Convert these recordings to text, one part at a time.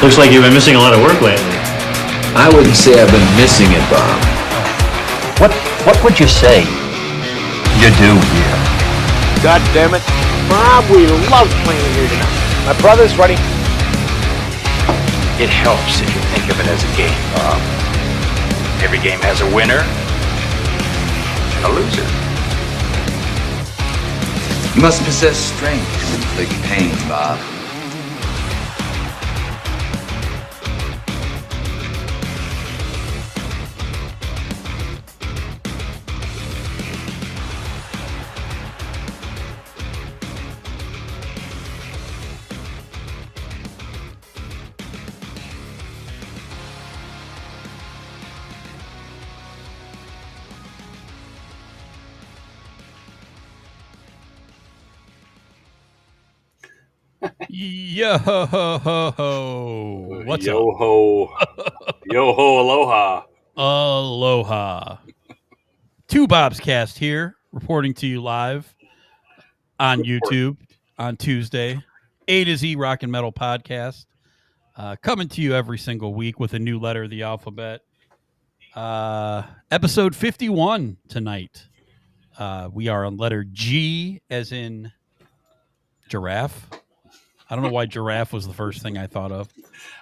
Looks like you've been missing a lot of work lately. I wouldn't say I've been missing it, Bob. What would you say you do here? God damn it. Bob, we love playing here tonight. My brother's ready. It helps if you think of it as a game, Bob. Every game has a winner and a loser. You must possess strength to inflict pain, Bob. Yo ho ho ho ho! What's yo up? ho, yo ho, aloha. Aloha. TwoBobsCast here, reporting to you live on YouTube on Tuesday. A to Z Rock and Metal Podcast, coming to you every single week with a new letter of the alphabet. Episode 51 tonight. We are on letter G, as in giraffe. I don't know why giraffe was the first thing I thought of.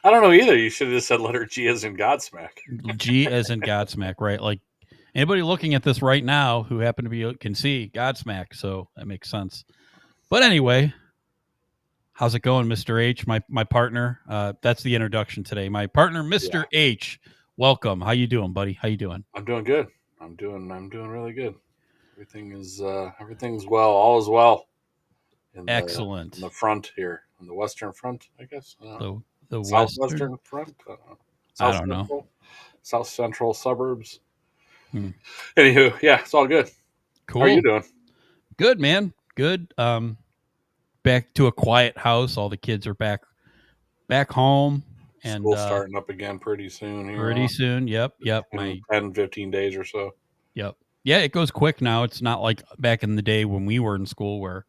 I don't know either. You should have just said letter G as in Godsmack. G as in Godsmack, right? Like anybody looking at this right now who happen to be can see Godsmack, so that makes sense. But anyway, how's it going, Mr. H? My partner. That's the introduction today. My partner, Mr. H. Welcome. How you doing, buddy? How you doing? I'm doing good. I'm doing really good. Everything's well. All is well. Excellent. In the front here, on the western front, I guess. The southwestern front. I don't know. South central suburbs. Anywho, yeah, it's all good. Cool. How are you doing? Good, man. Good. Back to a quiet house. All the kids are back home. And school starting up again pretty soon here. Pretty soon. Yep. In 10, 15 days or so. Yep. Yeah, it goes quick now. It's not like back in the day when we were in school where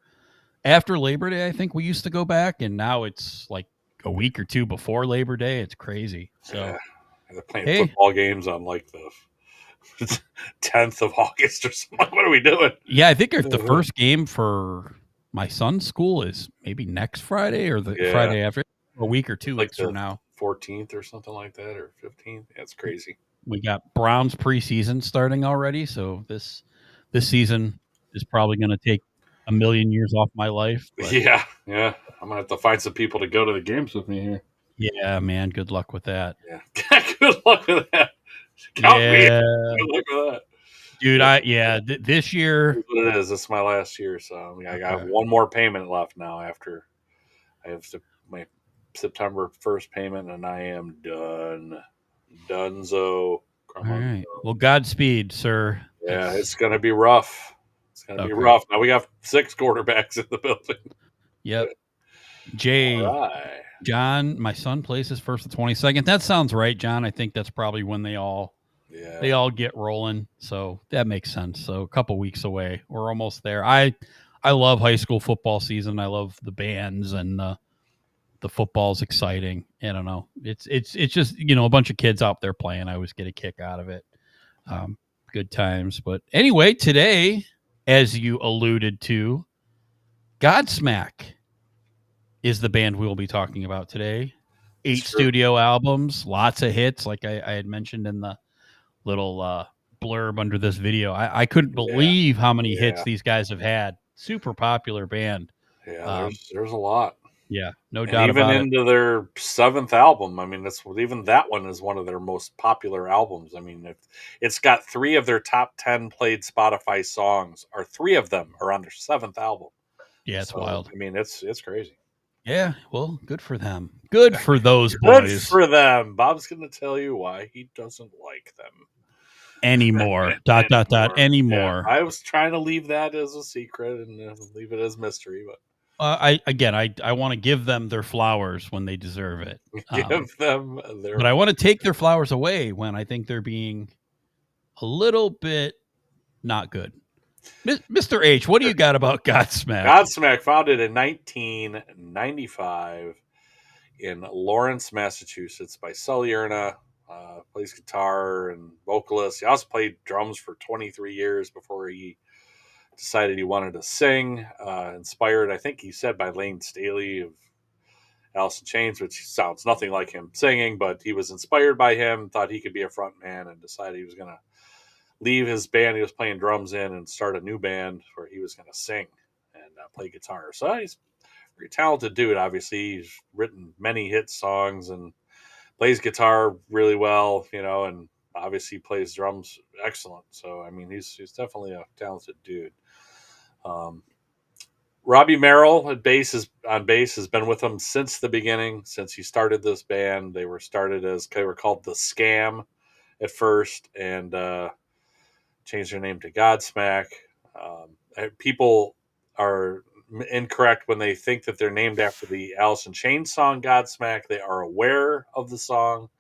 after Labor Day, I think we used to go back, and now it's like a week or two before Labor Day. It's crazy. So yeah. They're playing football games on like the 10th of August or something. What are we doing? Yeah, I think if the first game for my son's school is maybe next Friday or the Friday after, a week or 2 weeks from now. 14th or something like that, or 15th. That's crazy. We got Browns preseason starting already, so this season is probably going to take a million years off my life. But yeah. I'm gonna have to find some people to go to the games with me here. Yeah, man. Good luck with that. Yeah, good luck with that. Count me. Good luck with that, dude. This year, here's what it is. This is my last year, so I got one more payment left now. After I have my September 1st payment, and I am donezo. All right. Well, Godspeed, sir. Yeah, it's gonna be rough. It's going to be rough. Now we have 6 quarterbacks in the building. Yep. Jay, right. John, my son plays his first the 22nd. That sounds right, John. I think that's probably when they all get rolling. So that makes sense. So a couple weeks away. We're almost there. I love high school football season. I love the bands, and the football's exciting. I don't know. It's just, a bunch of kids out there playing. I always get a kick out of it. Good times. But anyway, today, as you alluded to, Godsmack is the band we will be talking about today. 8 studio albums, lots of hits, like I had mentioned in the little blurb under this video. I couldn't believe how many hits these guys have had. Super popular band. Yeah, there's a lot. Yeah, no doubt about it. Even into their 7th album. I mean, even that one is one of their most popular albums. I mean, it's got 3 of their top 10 played Spotify songs, or 3 of them are on their 7th album. Yeah, it's wild. I mean, it's crazy. Yeah, well, good for them. Good for those boys. Good for them. Bob's going to tell you why he doesn't like them. Anymore. Anymore. Yeah, I was trying to leave that as a secret and leave it as mystery, but I want to give them their flowers when they deserve it. Give them their. But I want to take their flowers away when I think they're being a little bit not good. Mr. H, what do you got about Godsmack? Godsmack, founded in 1995. in Lawrence, Massachusetts, by Sully Erna. Plays guitar and vocalist. He also played drums for 23 years before he decided he wanted to sing. Inspired, I think he said, by Lane Staley of Alice in Chains, which sounds nothing like him singing, but he was inspired by him, thought he could be a front man, and decided he was going to leave his band he was playing drums in and start a new band where he was going to sing and play guitar. So he's a very talented dude. Obviously, he's written many hit songs and plays guitar really well, and obviously plays drums excellent. So I mean, he's definitely a talented dude. Robbie Merrill on bass has been with him since the beginning, since he started this band. They were called the Scam at first, and changed their name to Godsmack. People are incorrect when they think that they're named after the Alice in Chains song Godsmack. They are aware of the song,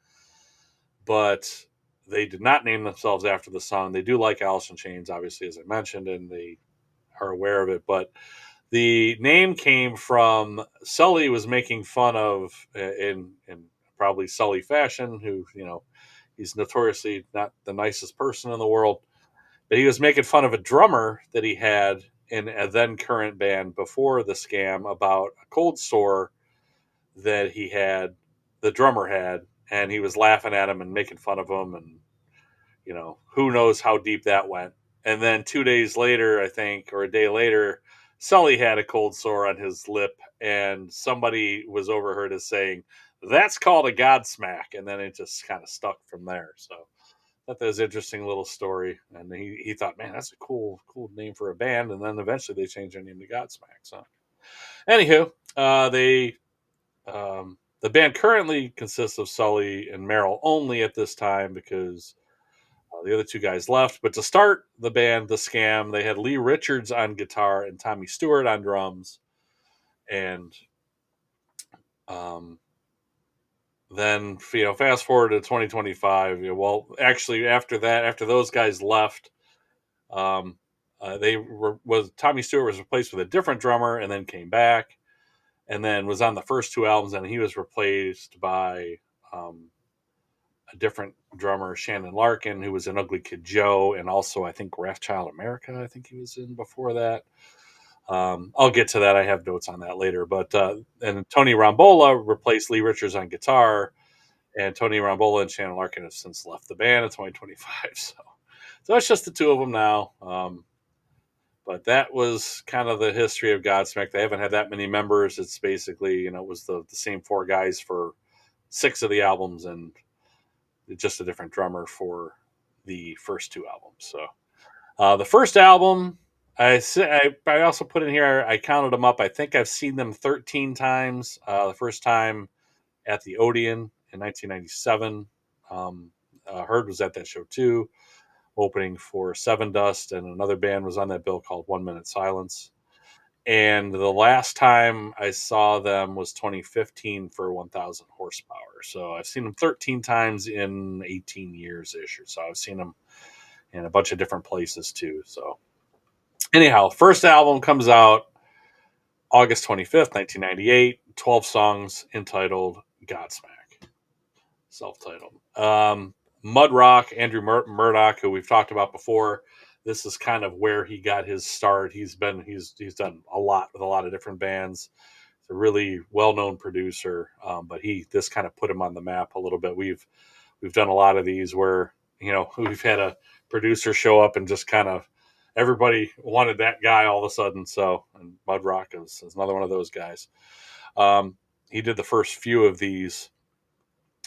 but they did not name themselves after the song. They do like Alice in Chains, obviously, as I mentioned, and they are aware of it. But the name came from Sully was making fun of, in probably Sully fashion, who, he's notoriously not the nicest person in the world, but he was making fun of a drummer that he had in a then current band before the Scam about a cold sore that the drummer had, and he was laughing at him and making fun of him, and who knows how deep that went. And then 2 days later, I think, or a day later, Sully had a cold sore on his lip, and somebody was overheard as saying, "That's called a Godsmack," and then it just kind of stuck from there. So I thought that was an interesting little story, and he thought, man, that's a cool name for a band. And then eventually they changed their name to Godsmack. So anywho, the band currently consists of Sully and Merrill only at this time, because the other two guys left. But to start the band, the Scam, they had Lee Richards on guitar and Tommy Stewart on drums. And then, fast forward to 2025. Well, actually, after those guys left, Tommy Stewart was replaced with a different drummer, and then came back, and then was on the first two albums, and he was replaced by a different drummer, Shannon Larkin, who was in Ugly Kid Joe, and also I think Wrathchild America. I think he was in before that. I'll get to that. I have notes on that later. But and Tony Rambola replaced Lee Richards on guitar, and Tony Rambola and Shannon Larkin have since left the band in 2025. So it's just the two of them now. But that was kind of the history of Godsmack. They haven't had that many members. It's basically, it was the same four guys for 6 of the albums, and just a different drummer for the first 2 albums. So the first album, I also put in here, I counted them up. I think I've seen them 13 times. The first time at the Odeon in 1997. Herd was at that show too, opening for Seven Dust, and another band was on that bill called 1 Minute Silence. And the last time I saw them was 2015 for 1,000 Horsepower. So I've seen them 13 times in 18 years-ish or so. I've seen them in a bunch of different places too. So anyhow, first album comes out August 25th, 1998, 12 songs, entitled Godsmack, self-titled. Mudrock, Andrew Murdoch, who we've talked about before, this is kind of where he got his start. He's done a lot with a lot of different bands. He's a really well-known producer, but this kind of put him on the map a little bit. We've done a lot of these where we've had a producer show up and just kind of everybody wanted that guy all of a sudden. So, and Mudrock is another one of those guys. He did the first few of these.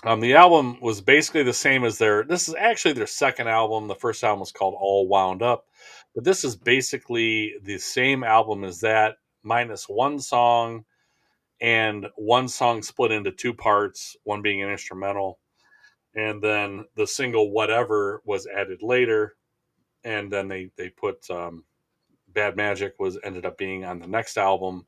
The album was basically the same as this is actually their second album. The first album was called All Wound Up, but this is basically the same album as that, minus one song, and one song split into 2 parts, one being an instrumental, and then the single Whatever was added later, and then they put Bad Magic ended up being on the next album.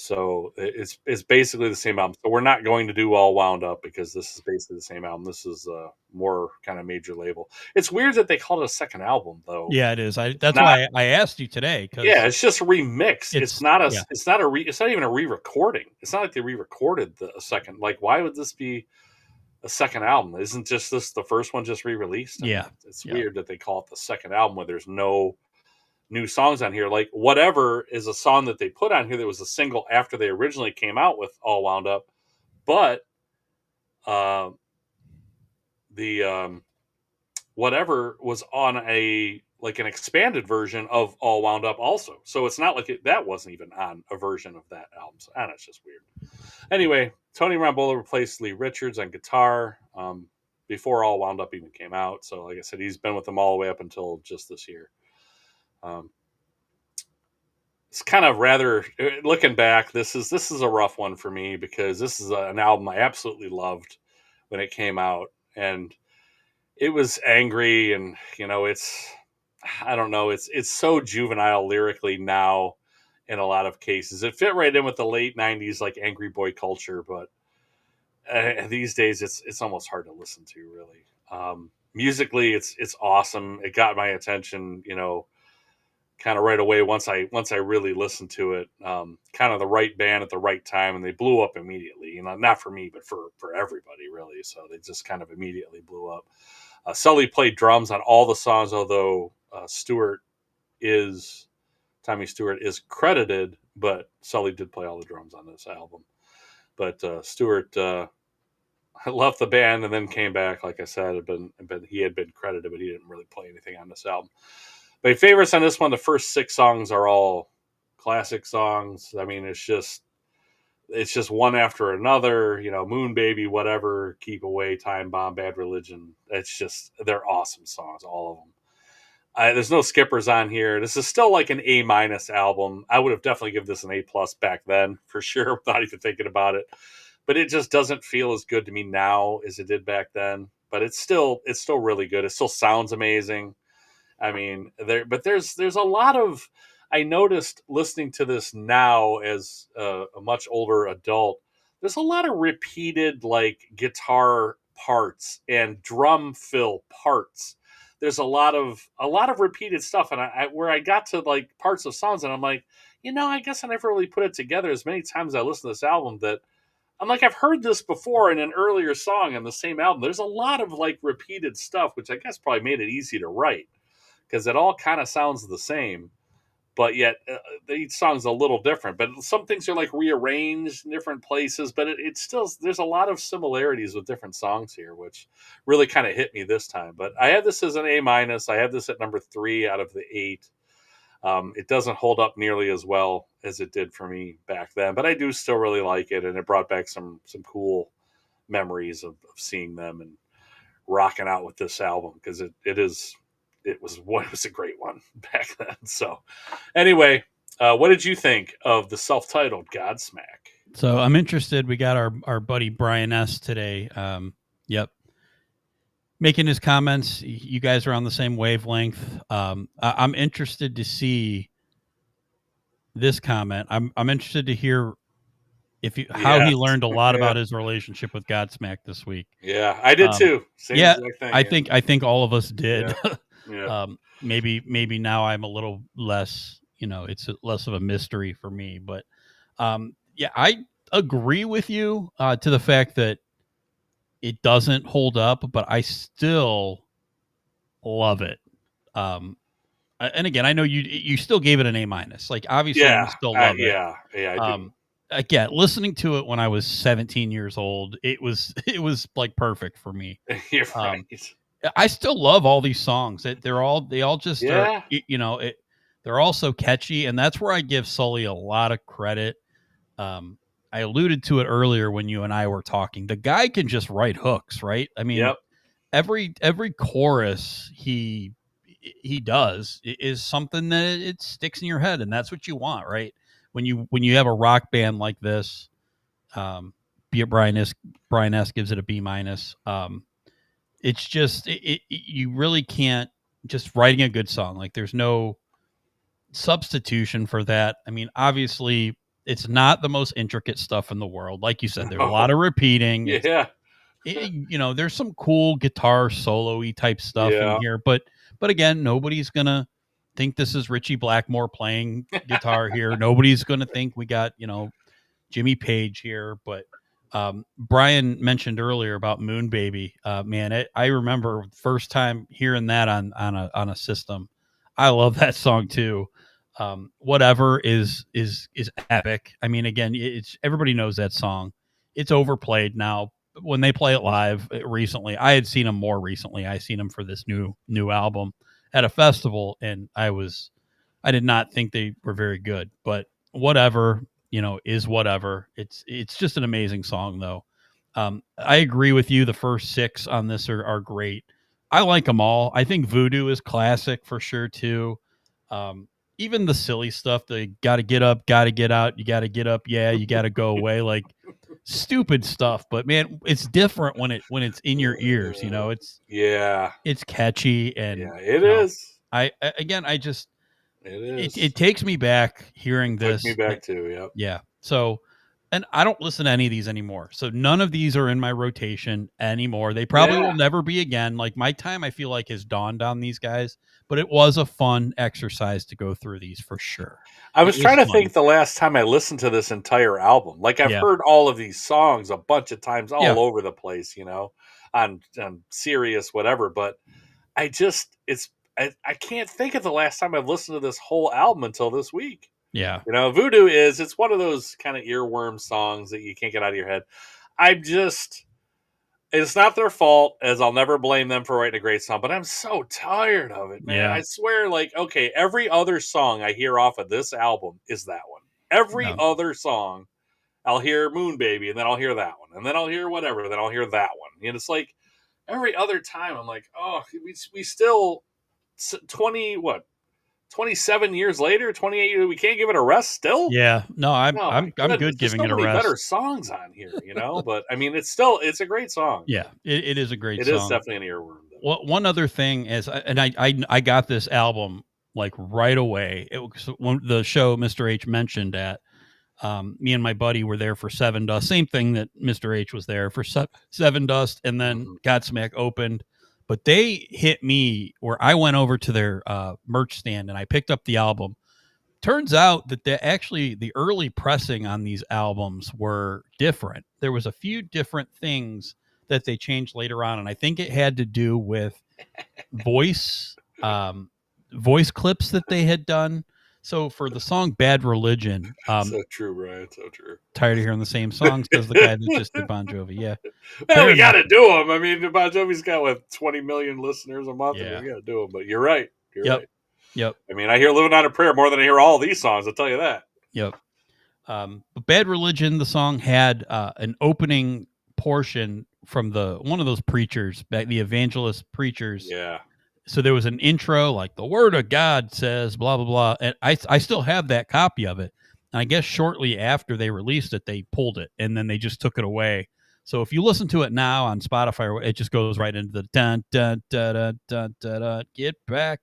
So it's basically the same album. So we're not going to do All Wound Up because this is basically the same album. This is a more kind of major label. It's weird that they called it a second album, though. Yeah, it is. That's why I asked you today. Yeah, it's just remixed. It's not a. yeah. It's not a. It's not even a re-recording. It's not like they re-recorded a second. Like, why would this be a second album? Isn't just this the first one just re-released? I mean, it's weird that they call it the second album when there's no new songs on here. Like Whatever is a song that they put on here that was a single after they originally came out with All Wound Up, but the Whatever was on an expanded version of All Wound Up also. So it's not like that wasn't even on a version of that album. So it's just weird. Anyway, Tony Rambola replaced Lee Richards on guitar before All Wound Up even came out. So like I said, he's been with them all the way up until just this year. It's kind of rather, looking back, this is a rough one for me because this is an album I absolutely loved when it came out, and it was angry, and I don't know, it's so juvenile lyrically now in a lot of cases. It fit right in with the late 90s like angry boy culture, but these days it's almost hard to listen to, really. Musically it's awesome. It got my attention, kind of right away once I really listened to it. Kind of the right band at the right time, and they blew up immediately. Not for me, but for everybody, really. So they just kind of immediately blew up. Sully played drums on all the songs, although Tommy Stewart is credited, but Sully did play all the drums on this album. But Stewart left the band and then came back. Like I said, he had been credited, but he didn't really play anything on this album. My favorites on this one, the first 6 songs are all classic songs. I mean, it's just one after another, Moon Baby, Whatever, Keep Away, Time Bomb, Bad Religion. They're awesome songs, all of them. There's no skippers on here. This is still like an A- album. I would have definitely given this an A+ back then, for sure, without even thinking about it. But it just doesn't feel as good to me now as it did back then. But it's still really good. It still sounds amazing. I mean, there's a lot of, I noticed listening to this now as a much older adult, there's a lot of repeated like guitar parts and drum fill parts. There's a lot of repeated stuff, and where I got to like parts of songs, and I'm like, I guess I never really put it together as many times as I listened to this album that I'm like, I've heard this before in an earlier song on the same album. There's a lot of like repeated stuff, which I guess probably made it easy to write, because it all kind of sounds the same, but yet each song's a little different. But some things are like rearranged in different places, but it's still, there's a lot of similarities with different songs here, which really kind of hit me this time. But I have this as an A-. I have this at number 3 out of the 8. It doesn't hold up nearly as well as it did for me back then, but I do still really like it, and it brought back some cool memories of seeing them and rocking out with this album, because it was a great one back then. So anyway, what did you think of the self-titled Godsmack? So I'm interested. We got our buddy Brian S. today. Yep. Making his comments. You guys are on the same wavelength. I'm interested to see this comment. I'm interested to hear how he learned a lot about his relationship with Godsmack this week. Yeah, I did too. Same exact thing. I think all of us did. Yeah. Maybe now I'm a little less, it's less of a mystery for me, but I agree with you to the fact that it doesn't hold up, but I still love it. And again, I know you still gave it an A-. Like, obviously you still love it. Yeah, I do. Again, listening to it when I was 17 years old, it was like perfect for me. You're right. I still love all these songs. They all just are, they're all so catchy, and that's where I give Sully a lot of credit. I alluded to it earlier when you and I were talking. The guy can just write hooks, right? I mean, every chorus he does is something that it sticks in your head, and that's what you want, right? When you have a rock band like this, be it Brian S gives it a B-. It's just you really can't, just writing a good song, like there's no substitution for that. I mean, obviously It's not the most intricate stuff in the world. Like you said, there's a lot of repeating. Yeah. There's some cool guitar solo-y type stuff in Yeah. here, but again, nobody's gonna think this is Richie Blackmore playing guitar here. Nobody's gonna think we got, Jimmy Page here. But Brian mentioned earlier about Moon Baby. Man, I remember first time hearing that on a system. I love that song too. Whatever is epic. I mean, again, it's everybody knows that song. It's overplayed now. When they play it live recently, I had seen them more recently. I seen them for this new album at a festival, and I did not think they were very good. But whatever, is whatever. It's just an amazing song, though. I agree with you. The first 6 on this are great. I like them all. I think Voodoo is classic for sure too. Even the silly stuff, the got to get up, got to get out, you got to get up, yeah, you got to go away, like stupid stuff. But man, it's different when it's in your ears. It's catchy, and it is. It takes me back hearing this. Took me back too. Yep. Yeah. So, and I don't listen to any of these anymore. So none of these are in my rotation anymore. They probably will never be again. Like my time, I feel like has dawned on these guys, but it was a fun exercise to go through these for sure. I was trying to think the last time I listened to this entire album. Like I've heard all of these songs a bunch of times all over the place, on Sirius, whatever. But I can't think of the last time I've listened to this whole album until this week. Yeah. Voodoo it's one of those kind of earworm songs that you can't get out of your head. It's not their fault, as I'll never blame them for writing a great song, but I'm so tired of it, man. Yeah. I swear, okay, every other song I hear off of this album is that one. Every other song, I'll hear Moon Baby, and then I'll hear that one, and then I'll hear whatever, then I'll hear that one. And it's like every other time I'm like, oh, we still 27 years later, 28, we can't give it a rest still? Yeah. No, I'm good giving it a rest. Better songs on here, but I mean, it's a great song. Yeah, it is a great song. It is definitely an earworm. Well, one other thing is, I got this album like right away. It was when the show Mr. H mentioned at, me and my buddy were there for Seven Dust. Same thing that Mr. H was there for Seven Dust, and then Godsmack opened. But they hit me where I went over to their merch stand and I picked up the album. Turns out that the early pressing on these albums were different. There was a few different things that they changed later on, and I think it had to do with voice clips that they had done. So for the song Bad Religion. So true, Brian. So true. Tired of hearing the same songs, says the guy that just did Bon Jovi. Yeah. Well, we got to do them. I mean, Bon Jovi's got, 20 million listeners a month. Yeah. We got to do them. But you're right. Right. Yep. I mean, I hear Living on a Prayer more than I hear all these songs. I'll tell you that. Yep. But Bad Religion, the song had an opening portion from one of those preachers, the evangelist preachers. Yeah. So there was an intro, like the word of God says, blah, blah, blah. And I still have that copy of it. And I guess shortly after they released it, they pulled it and then they just took it away. So if you listen to it now on Spotify, it just goes right into the dun, dun, dun, dun, dun, dun, dun, get back.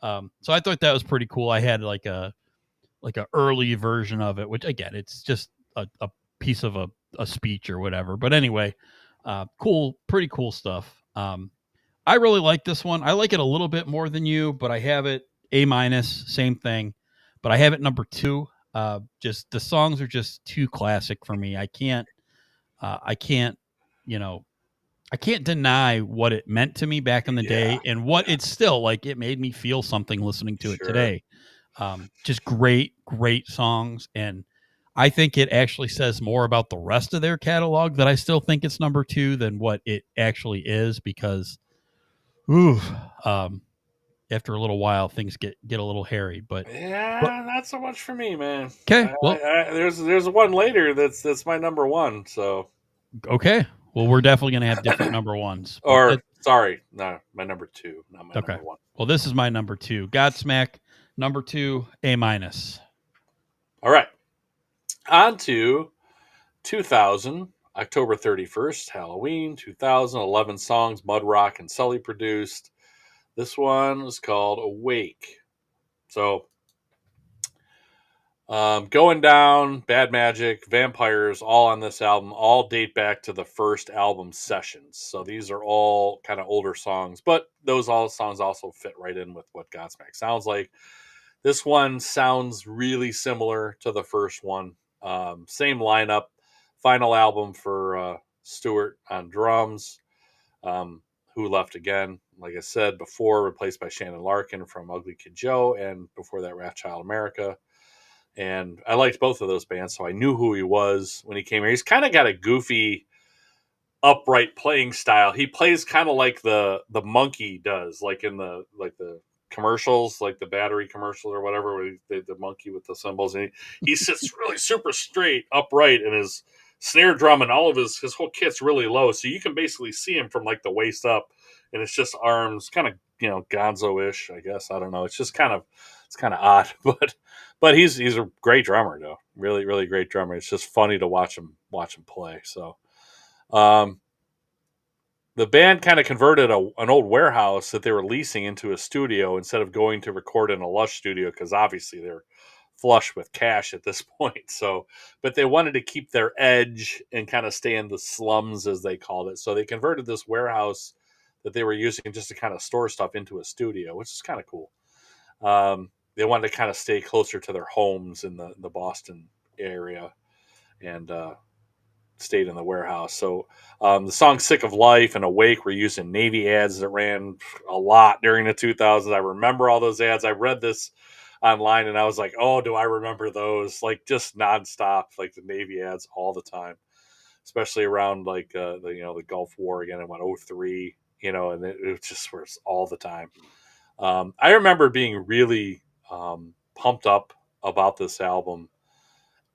So I thought that was pretty cool. I had like a early version of it, which again, it's just a piece of a speech or whatever. But anyway, cool, pretty cool stuff. I really like this one. I like it a little bit more than you, but I have it A-, same thing. But I have it number 2. Just the songs are just too classic for me. I can't deny what it meant to me back in the day and what it's still like. It made me feel something listening to it today. Just great songs. And I think it actually says more about the rest of their catalog that I still think it's number 2 than what it actually is, because after a little while things get a little hairy. But not so much for me, man. Okay, well, there's one later that's my number 1. So okay, well, we're definitely gonna have different number ones. Or sorry, no, my number 2, not my number 1. Well, this is my number 2, Godsmack, number 2, A-. All right, on to 2000. October 31st, Halloween, 2011 songs, Mud Rock and Sully produced. This one was called Awake. So, Going Down, Bad Magic, Vampires, all on this album, all date back to the first album sessions. So these are all kind of older songs, but those all songs also fit right in with what Godsmack sounds like. This one sounds really similar to the first one. Same lineup. Final album for Stewart on drums, who left again, like I said before, replaced by Shannon Larkin from Ugly Kid Joe, and before that, Wrathchild America. And I liked both of those bands, so I knew who he was when he came here. He's kind of got a goofy, upright playing style. He plays kind of like the monkey does, like in the commercials, like the battery commercials or whatever, where the monkey with the cymbals. And he sits really super straight, upright, and his snare drum and all of his whole kit's really low, so you can basically see him from like the waist up, and it's just arms, kind of Gonzo-ish, I guess. I don't know. It's just kind of odd, but he's a great drummer, though. Really, really great drummer. It's just funny to watch him play. So, the band kind of converted an old warehouse that they were leasing into a studio instead of going to record in a lush studio, because obviously they're flush with cash at this point. So, but they wanted to keep their edge and kind of stay in the slums, as they called it. So they converted this warehouse that they were using just to kind of store stuff into a studio, which is kind of cool. They wanted to kind of stay closer to their homes in the Boston area, and stayed in the warehouse. So the songs Sick of Life and Awake were used in Navy ads that ran a lot during the 2000s. I remember all those ads. I read this online and I was like, oh, do I remember those? Like, just nonstop, like the Navy ads all the time, especially around like the Gulf War again in 2003, and it just was all the time. I remember being really pumped up about this album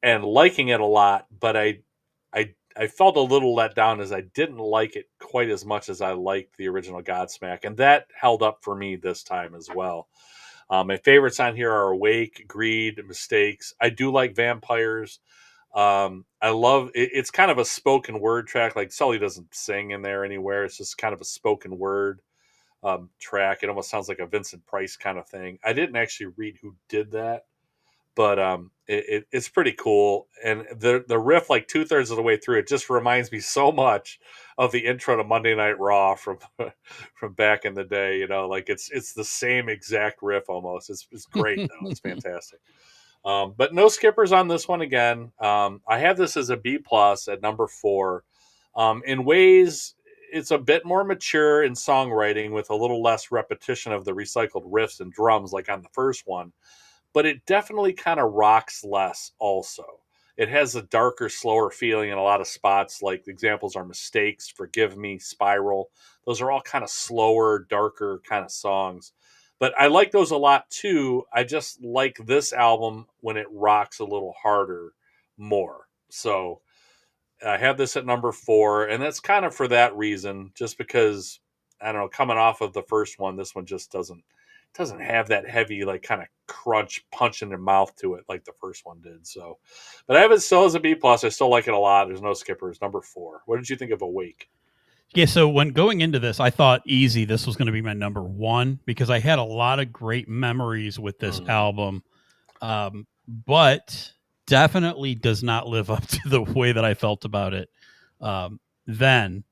and liking it a lot, but I felt a little let down as I didn't like it quite as much as I liked the original Godsmack, and that held up for me this time as well. My favorites on here are Awake, Greed, Mistakes. I do like Vampires. I love it. It's kind of a spoken word track. Like, Sully doesn't sing in there anywhere. It's just kind of a spoken word track. It almost sounds like a Vincent Price kind of thing. I didn't actually read who did that, but it's pretty cool. And the riff, like 2/3 of the way through, it just reminds me so much of the intro to Monday Night Raw from from back in the day. Like it's the same exact riff almost. It's great though. It's fantastic. But no skippers on this one again. I have this as a B plus at number 4. In ways, it's a bit more mature in songwriting with a little less repetition of the recycled riffs and drums like on the first one. But it definitely kind of rocks less also. It has a darker, slower feeling in a lot of spots. Like, the examples are Mistakes, Forgive Me, Spiral. Those are all kind of slower, darker kind of songs. But I like those a lot too. I just like this album when it rocks a little harder more. So I have this at number 4, and that's kind of for that reason, just because, I don't know, coming off of the first one, this one just doesn't have that heavy, like, kind of crunch punch in the mouth to it like the first one did. So, but I have it still as a B plus. I still like it a lot. There's no skippers. Number 4. What did you think of Awake? Yeah, so when going into this, I thought easy this was going to be my number 1 because I had a lot of great memories with this album, but definitely does not live up to the way that I felt about it then.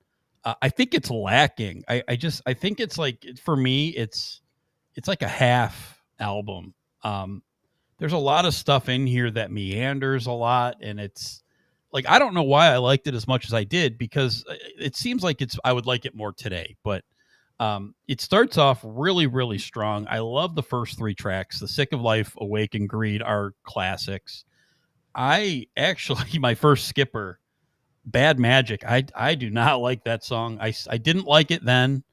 I think it's lacking. I think it's like, for me, it's like a half album. There's a lot of stuff in here that meanders a lot, and it's like, I don't know why I liked it as much as I did, because it seems like I would like it more today, but it starts off really, really strong. I love the first 3 tracks. The Sick of Life, Awake, and Greed are classics. I actually, my first skipper, Bad Magic, I do not like that song. I didn't like it then,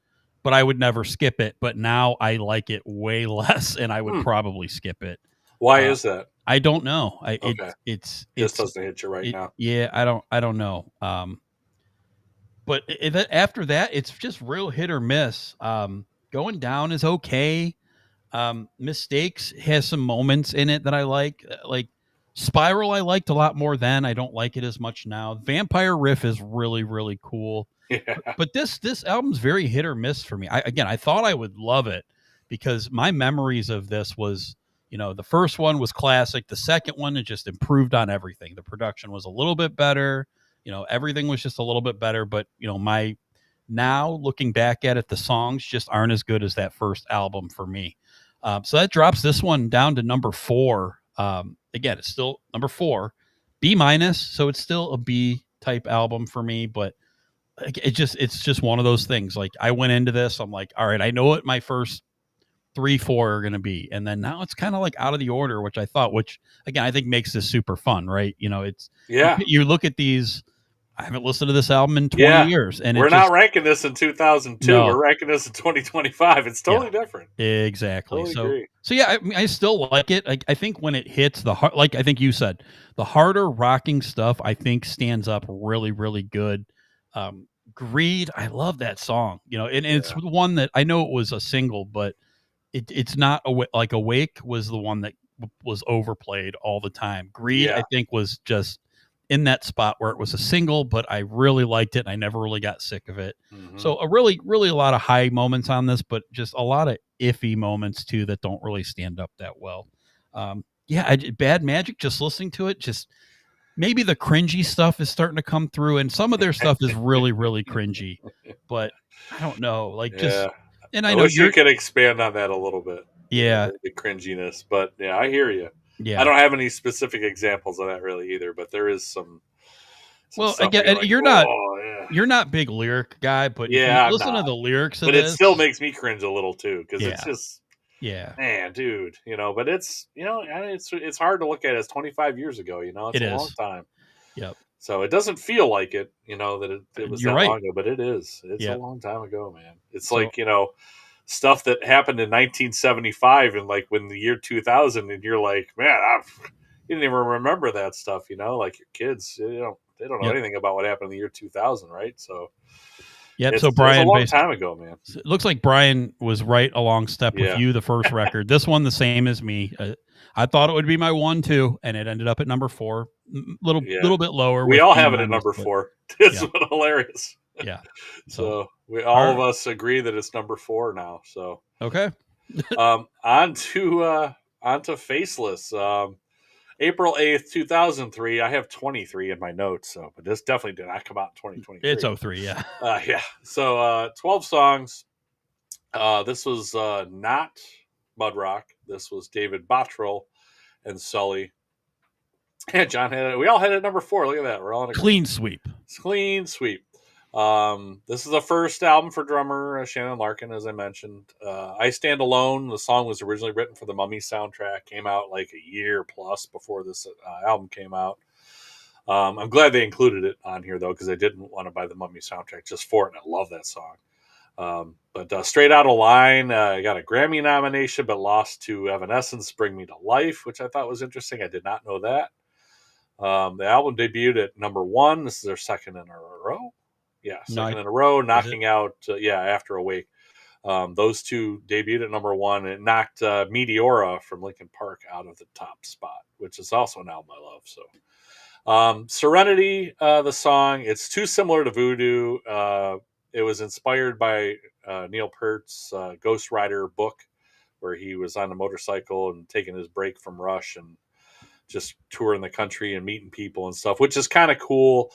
but I would never skip it. But now I like it way less, and I would probably skip it. Why is that? I don't know. Okay. It's doesn't hit you right now. Yeah, I don't know. But after that, it's just real hit or miss. Going Down is okay. Mistakes has some moments in it that I like. Like Spiral, I liked a lot more then. I don't like it as much now. Vampire Riff is really, really cool. Yeah. But this album's very hit or miss for me. I thought I would love it because my memories of this was, The first one was classic. The second one, it just improved on everything. The production was a little bit better. Everything was just a little bit better. But, now looking back at it, the songs just aren't as good as that first album for me. So that drops this one down to number 4. Again, it's still number 4, B-. So it's still a B type album for me, but it's just one of those things. Like, I went into this, I'm like, all right, I know what my first 3, 4 are going to be. And then now it's kind of like out of the order, which again, I think makes this super fun, right? You look at these, I haven't listened to this album in 20 years. And we're not ranking this in 2002. No. We're ranking this in 2025. It's totally different. Exactly. Totally agree. So yeah, I still like it. I think when it hits the heart, like I think you said, the harder rocking stuff, I think stands up really, really good. Greed, I love that song, and it's one that I know it was a single, but it's not like Awake was the one that was overplayed all the time. Greed, I think, was just in that spot where it was a single, but I really liked it. And I never really got sick of it. Mm-hmm. So a really a lot of high moments on this, but just a lot of iffy moments too that don't really stand up that well. Bad Magic, just listening to it, just maybe the cringy stuff is starting to come through, and some of their stuff is really, really cringy, but I don't know, and I know wish you could expand on that a little bit. Yeah. The cringiness, but yeah, I hear you. Yeah. I don't have any specific examples of that really either, but there is some well, again, you're not big lyric guy, but listen to the lyrics of it still makes me cringe a little too, because it's just man, dude, but it's it's hard to look at it as 25 years ago, it's a long time. Yep. So it doesn't feel like it, that it was that long ago, but it is. It's a long time ago, man. It's like, stuff that happened in 1975 and like when the year 2000, and you're like, man, you didn't even remember that stuff, like your kids, they don't know anything about what happened in the year 2000, right? So so Brian, a long time ago, man. It looks like Brian was right along step with you. The first record, this one the same as me. I thought it would be my 1, 2, and it ended up at number 4, little bit lower. We all have it at number 4. It's hilarious. Yeah. So all of us agree that it's number 4 now. So okay. On to Faceless. April 8th, 2003. I have 23 in my notes, but this definitely did not come out in 2023. It's 03, yeah. Yeah. So 12 songs. This was not Mud Rock. This was David Bottrell and Sully. Yeah, John had it. We all had it at number 4. Look at that. We're all in a clean sweep. Clean sweep. This is the first album for drummer Shannon Larkin, as I mentioned. I Stand Alone, the song was originally written for the Mummy soundtrack, came out like a year plus before this album came out. I'm glad they included it on here, though, because I didn't want to buy the Mummy soundtrack just for it, and I love that song. But Straight Outta Line, I got a Grammy nomination, but lost to Evanescence, Bring Me to Life, which I thought was interesting. I did not know that. The album debuted at number 1. This is their second in a row. Yeah, second in a row, knocking out, After Awake. Those two debuted at number 1. It knocked Meteora from Linkin Park out of the top spot, which is also an album I love. So, Serenity, the song, it's too similar to Voodoo. It was inspired by Neil Peart's Ghost Rider book, where he was on a motorcycle and taking his break from Rush and just touring the country and meeting people and stuff, which is kind of cool.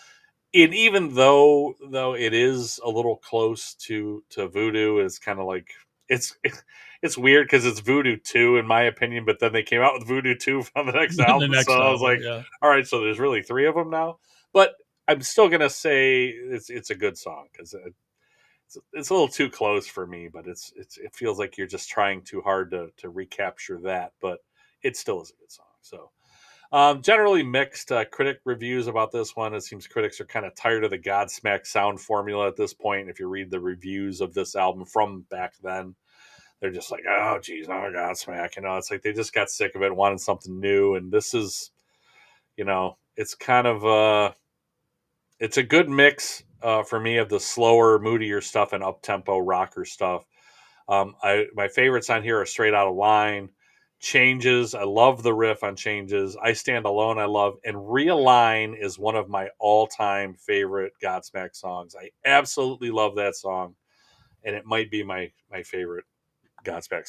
And even though it is a little close to Voodoo, it's kind of like it's weird because it's Voodoo 2 in my opinion, but then they came out with Voodoo 2 on the next album. I was like, all right, so there's really 3 of them now. But I'm still gonna say it's a good song because it's a little too close for me. But it feels like you're just trying too hard to recapture that, but it still is a good song. So. Generally mixed critic reviews about this one. It seems critics are kind of tired of the Godsmack sound formula at this point. If you read the reviews of this album from back then, they're just like, oh, geez, no Godsmack. It's like they just got sick of it, wanted something new. And this is, it's kind of it's a good mix for me of the slower, moodier stuff and up-tempo rocker stuff. My favorites on here are Straight Outta Line, Changes. I love the riff on Changes. I Stand Alone, I love. And Realign is one of my all-time favorite Godsmack songs. I absolutely love that song. And it might be my favorite Godsmack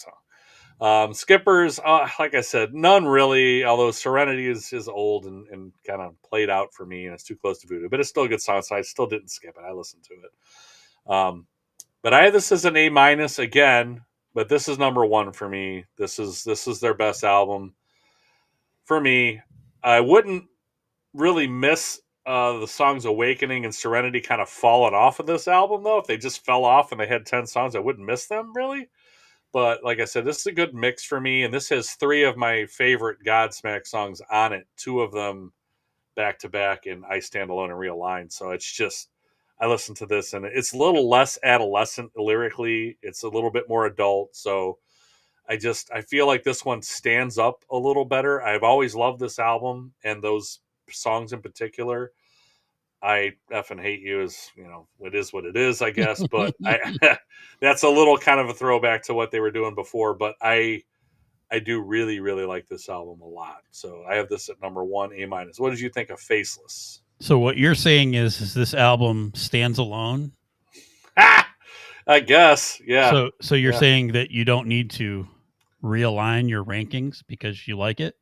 Skippers, like I said, none really. Although Serenity is old and kind of played out for me, and it's too close to Voodoo, but it's still a good song, so I still didn't skip it. I listened to it. But I have this as an A minus again. But this is number one for me. This is their best album for me. I wouldn't really miss the songs Awakening and Serenity kind of falling off of this album, though. If they just fell off and they had 10 songs, I wouldn't miss them, really. But like I said, this is a good mix for me, and this has three of my favorite Godsmack songs on it. Two of them back to back, and I Stand Alone and Realigned. So it's just, I listen to this, and it's a little less adolescent lyrically. It's a little bit more adult. So I feel like this one stands up a little better. I've always loved this album and those songs in particular. I effing hate you is, it is what it is, I guess. But that's a little kind of a throwback to what they were doing before. But I do really, really like this album a lot. So I have this at number one, A minus. What did you think of Faceless? So what you're saying is this album stands alone? I guess, yeah. So you're saying that you don't need to realign your rankings because you like it?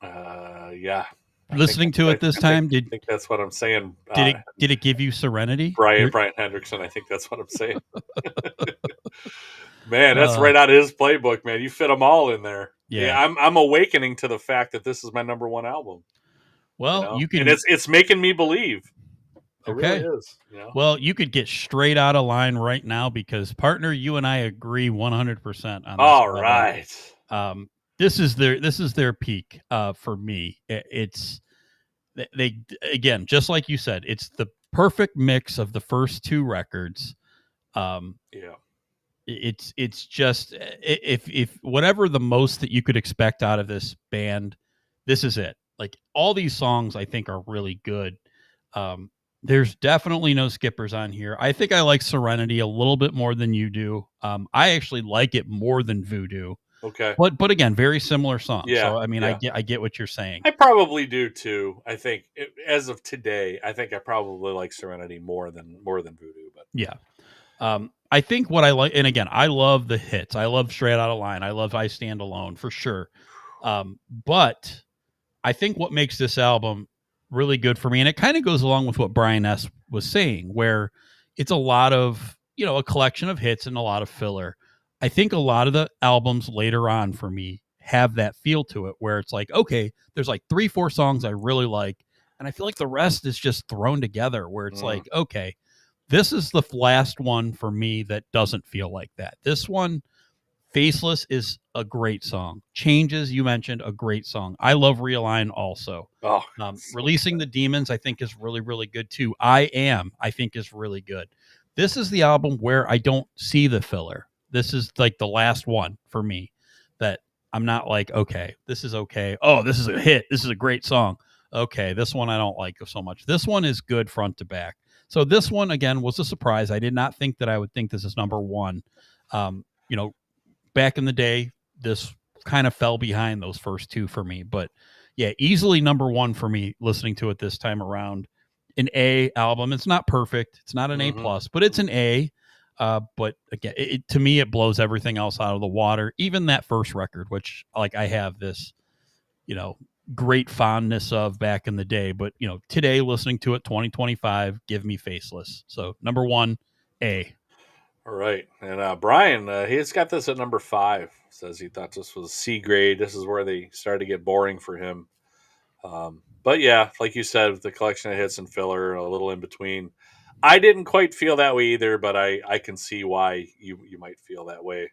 Yeah. Listening to it this time, I think that's what I'm saying. Did it give you Serenity? Brian Hendrickson, I think that's what I'm saying. Man, that's right out of his playbook, man. You fit them all in there. Yeah, I'm awakening to the fact that this is my number one album. Well, you can, and it's making me believe. It okay. really is. Well, you could get straight out of line right now because, partner, you and I agree 100% on this. All right. This is their peak for me. It's they again, just like you said, it's the perfect mix of the first two records. It's just if whatever the most that you could expect out of this band, this is it. Like all these songs, I think are really good. There's definitely no skippers on here. I think I like Serenity a little bit more than you do. I actually like it more than Voodoo. Okay. But again, very similar songs. Yeah. So I mean, I get what you're saying. I probably do too. I think as of today, I think I probably like Serenity more than Voodoo. But yeah. I think what I like, and again, I love the hits. I love Straight Outta Line. I love I Stand Alone for sure. But I think what makes this album really good for me, and it kind of goes along with what Brian S. was saying, where it's a lot of, a collection of hits and a lot of filler. I think a lot of the albums later on for me have that feel to it where it's like, okay, there's like 3-4 songs I really like. And I feel like the rest is just thrown together where it's like, okay, this is the last one for me that doesn't feel like that. This one, Faceless, is a great song. Changes, you mentioned, a great song. I love Realign also. Releasing the Demons, I think, is really, really good too. I think, is really good. This is the album where I don't see the filler. This is like the last one for me that I'm not like, okay, this is okay. Oh, this is a hit. This is a great song. Okay, this one I don't like so much. This one is good front to back. So this one, again, was a surprise. I did not think that I would think this is number one. Back in the day, this kind of fell behind those first two for me. But yeah, easily number one for me listening to it this time around. An A album. It's not perfect. It's not an A plus, but it's an A. But again, to me, it blows everything else out of the water. Even that first record, which like I have this, great fondness of back in the day. But, today listening to it, 2025, give me Faceless. So number one, A. All right. And Brian, he's got this at number 5. Says he thought this was C grade. This is where they started to get boring for him. But yeah, like you said, with the collection of hits and filler, a little in between. I didn't quite feel that way either, but I can see why you might feel that way.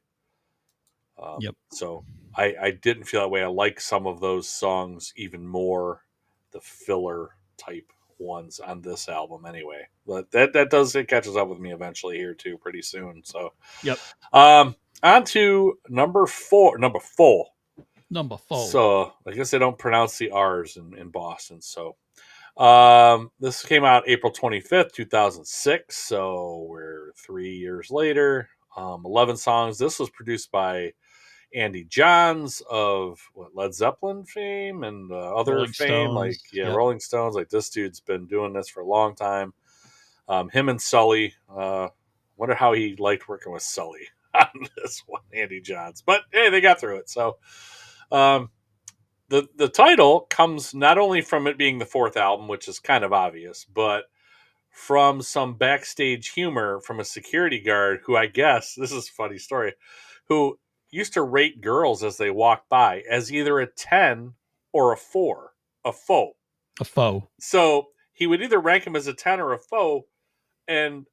Yep. So I didn't feel that way. I like some of those songs even more, the filler type ones on this album anyway. But that it catches up with me eventually here too, pretty soon. So yep. On to number 4. Number 4. So I guess they don't pronounce the R's in Boston. So this came out April 25th, 2006. So we're 3 years later. 11 songs. This was produced by Andy Johns of Led Zeppelin fame and other Rolling fame, Stones. Rolling Stones. Like this dude's been doing this for a long time. Him and Sully. Wonder how he liked working with Sully. on this one, Andy Johns. But hey, they got through it. So the title comes not only from it being the fourth album, which is kind of obvious, but from some backstage humor from a security guard who, I guess, this is a funny story, who used to rate girls as they walked by as either a 10 or a 4, a foe. A foe. So he would either rank him as a 10 or a foe, and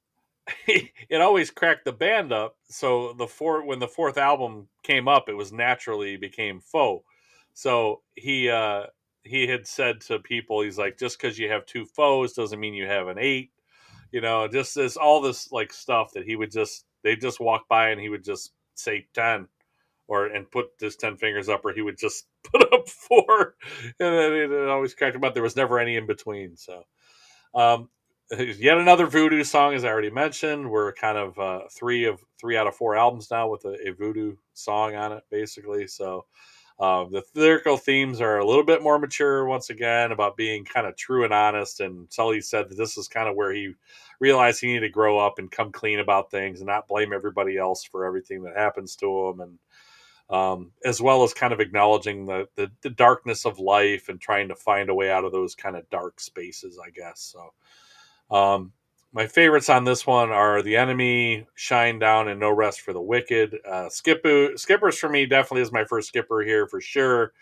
it always cracked the band up. So when the fourth album came up, it was naturally became foe. So he had said to people, he's like, just because you have 2 foes doesn't mean you have an 8. Just this all this like stuff that they just walk by and he would just say 10 and put his 10 fingers up, or he would just put up 4, and then it always cracked him up. There was never any in between. So yet another Voodoo song, as I already mentioned. We're kind of 3 out of 4 albums now with a Voodoo song on it, basically. So the lyrical themes are a little bit more mature, once again, about being kind of true and honest. And Sully said that this is kind of where he realized he needed to grow up and come clean about things and not blame everybody else for everything that happens to him. And as well as kind of acknowledging the darkness of life and trying to find a way out of those kind of dark spaces, I guess. So my favorites on this one are The Enemy, Shine Down, and No Rest for the Wicked. Skippers for me definitely is my first skipper here for sure.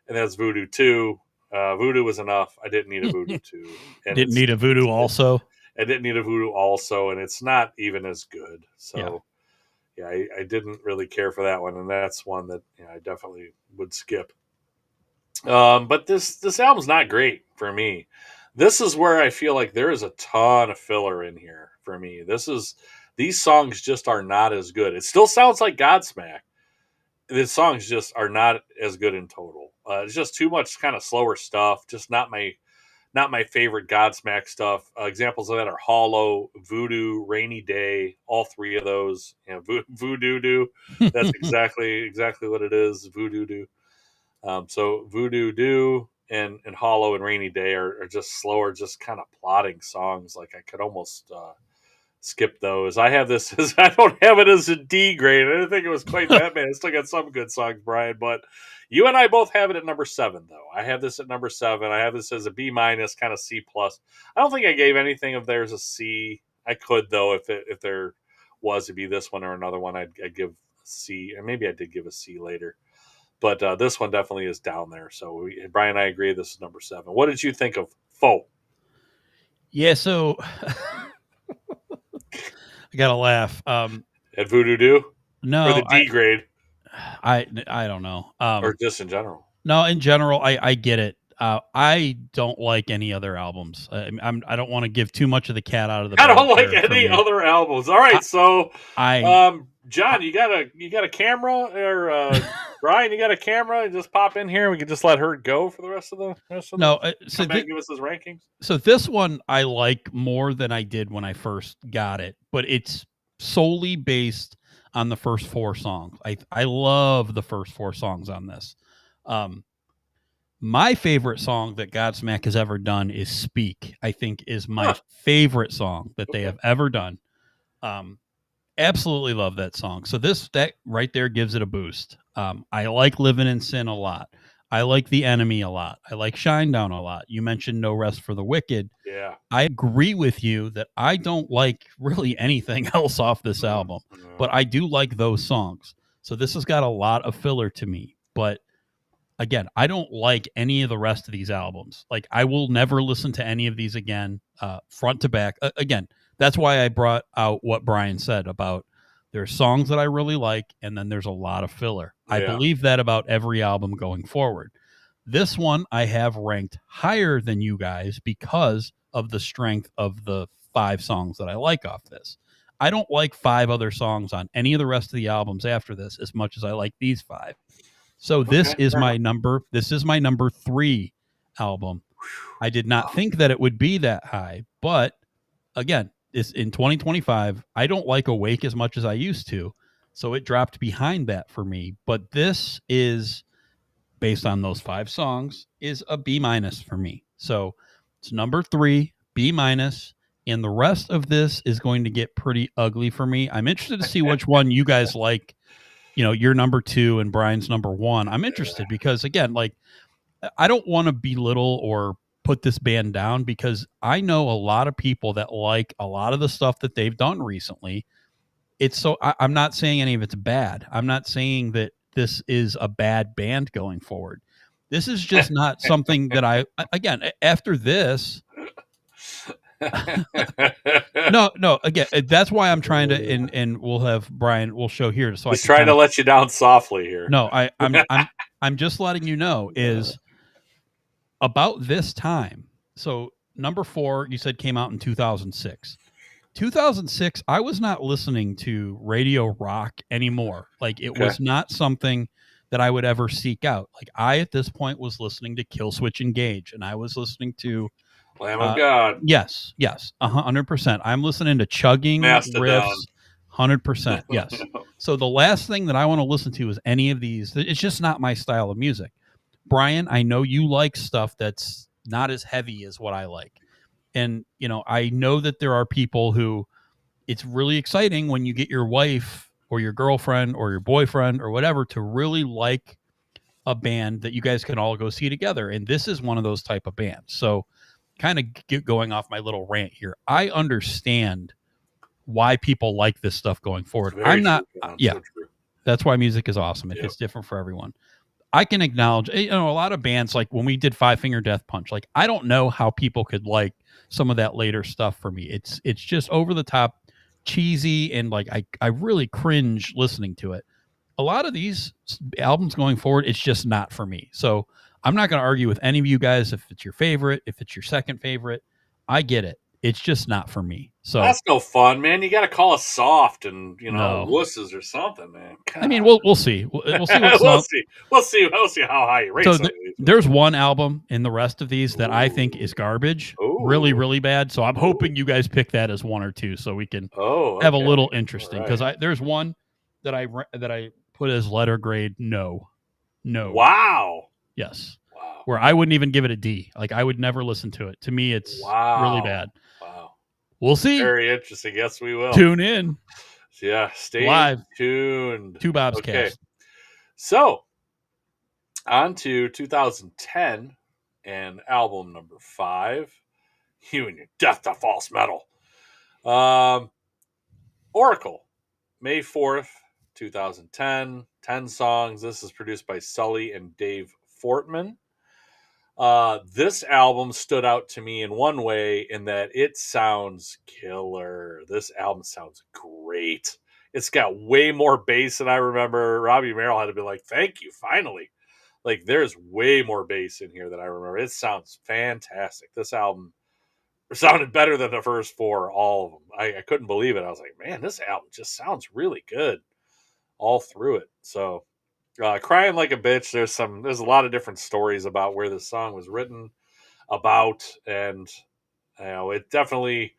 And that's Voodoo 2. Voodoo was enough. I didn't need a Voodoo 2. And Didn't need a Voodoo also. I didn't need a Voodoo also, and it's not even as good. So yeah, I didn't really care for that one, and that's one that I definitely would skip. But this album's not great for me. This is where I feel like there is a ton of filler in here for me. These songs just are not as good. It still sounds like Godsmack. The songs just are not as good in total. It's just too much kind of slower stuff. Just not my favorite Godsmack stuff. Examples of that are Hollow, Voodoo, Rainy Day. All 3 of those. Voodoo. That's exactly what it is. Voodoo. So Voodoo Do and Hollow and Rainy Day are just slower, just kind of plodding songs. Like I could almost skip those. I have this as I don't have it as a D grade. I didn't think it was quite that bad. I still got some good songs, Brian, but you and I both have it at number 7, though. I have this at number 7. I have this as a B minus, kind of C plus. I don't think I gave anything of theirs a C. I could, though, if there was to be this one or another one, I'd give a C, and maybe I did give a C later. But this one definitely is down there. So Brian and I agree this is number 7. What did you think of Foe? Yeah, so I gotta laugh. At Voodoo Do? No, or the D grade? I don't know. Or just in general? No, in general, I get it. I don't like any other albums. I don't want to give too much of the cat out of the bag. I don't like any other albums. All right, John, you got a camera, or Brian, you got a camera? And just pop in here, and we can just let her go for the rest of the. So give us his rankings. So this one I like more than I did when I first got it, but it's solely based on the first 4 songs. I love the first 4 songs on this. My favorite song that Godsmack has ever done is Speak. I think is my favorite song that they have ever done. Absolutely love that song. So that right there gives it a boost. I like Living in Sin a lot. I like The Enemy a lot. I like Shine Down a lot. You mentioned No Rest for the Wicked. Yeah. I agree with you that I don't like really anything else off this album, but I do like those songs. So this has got a lot of filler to me, but again, I don't like any of the rest of these albums. Like, I will never listen to any of these again, front to back. Again, that's why I brought out what Brian said about there's songs that I really like, and then there's a lot of filler. Yeah. I believe that about every album going forward. This one I have ranked higher than you guys because of the strength of the 5 songs that I like off this. I don't like 5 other songs on any of the rest of the albums after this as much as I like these 5. So this is my number 3 album. I did not think that it would be that high, but again, it's in 2025. I don't like Awake as much as I used to, so it dropped behind that for me. But this is, based on those 5 songs, is a B minus for me. So it's number 3, B minus. and the rest of this is going to get pretty ugly for me. I'm interested to see which one you guys like. Your number 2 and Brian's number 1. I'm interested because, again, like, I don't want to belittle or put this band down, because I know a lot of people that like a lot of the stuff that they've done recently. I'm not saying any of it's bad. I'm not saying that this is a bad band going forward. This is just not something that again, after this, no, again, that's why I'm trying to, and we'll have Brian, we'll show here. So he's trying to let you down softly here. No, I'm just letting you know is about this time. So number 4, you said came out in 2006. 2006, I was not listening to radio rock anymore. Like, it was not something that I would ever seek out. Like, I, at this point, was listening to Killswitch Engage, and I was listening to Lamb of God. Yes, 100%. I'm listening to chugging Mastodon. riffs, 100%. Yes. So the last thing that I want to listen to is any of these. It's just not my style of music. Brian, I know you like stuff that's not as heavy as what I like. And, I know that there are people who it's really exciting when you get your wife or your girlfriend or your boyfriend or whatever to really like a band that you guys can all go see together. And this is one of those type of bands. So kind of get going off my little rant here. I understand why people like this stuff going forward. I'm not, that's why music is awesome. It's different for everyone. I can acknowledge, a lot of bands, like when we did Five Finger Death Punch, like, I don't know how people could like some of that later stuff. For me, it's just over the top, cheesy, and like I really cringe listening to it. A lot of these albums going forward, it's just not for me. So I'm not going to argue with any of you guys if it's your favorite, if it's your second favorite. I get it. It's just not for me. So that's no fun, man. You got to call us soft and wusses or something, man. God. I mean, we'll see. We'll see. We'll see how high you rate some of these. There's one album in the rest of these that I think is garbage, really, really bad. So I'm hoping you guys pick that as 1 or 2, so we can have a little interesting. Because there's one that I put as letter grade no. Wow. Yes. Wow. Where I wouldn't even give it a D. Like, I would never listen to it. To me, it's really bad. Wow. We'll see. Very interesting. Yes, we will. Tune in. Yeah, stay live. Tuned. TwoBobsCast. So, on to 2010 and album number 5, You and Your Death to False Metal. Oracle, May 4th, 2010, 10 songs. This is produced by Sully and Dave Fortman. This album stood out to me in one way, in that it sounds killer. This album sounds great. It's got way more bass than I remember. Robbie Merrill had to be like, thank you, finally. Like, there's way more bass in here than I remember. It sounds fantastic. This album sounded better than the first 4, all of them. I couldn't believe it. I was like, man, this album just sounds really good all through it. So, Crying Like a Bitch, there's a lot of different stories about where this song was written about, and it definitely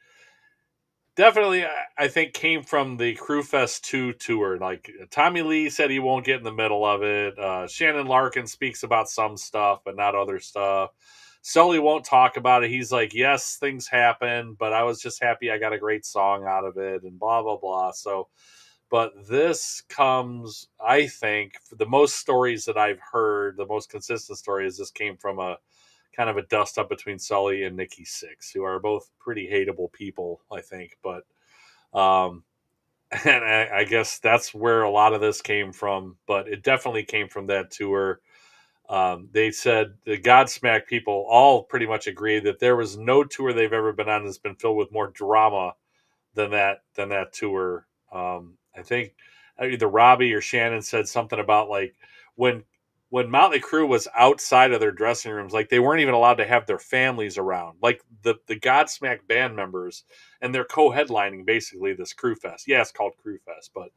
I think came from the Crewfest 2 tour. Like, Tommy Lee said he won't get in the middle of it. Shannon Larkin speaks about some stuff but not other stuff. Sully won't talk about it. He's like, yes, things happen, but I was just happy I got a great song out of it, and blah blah blah. So, but this comes, I think, the most stories that I've heard, the most consistent story is this came from a kind of a dust up between Sully and Nikki Sixx, who are both pretty hateable people, I think. But, and I guess that's where a lot of this came from, but it definitely came from that tour. They said the Godsmack people all pretty much agree that there was no tour they've ever been on that's been filled with more drama than that tour. I think either Robbie or Shannon said something about, like, when Motley Crue was outside of their dressing rooms, like, they weren't even allowed to have their families around. Like, the Godsmack band members, and they're co-headlining basically this Crue Fest. Yeah, it's called Crue Fest, but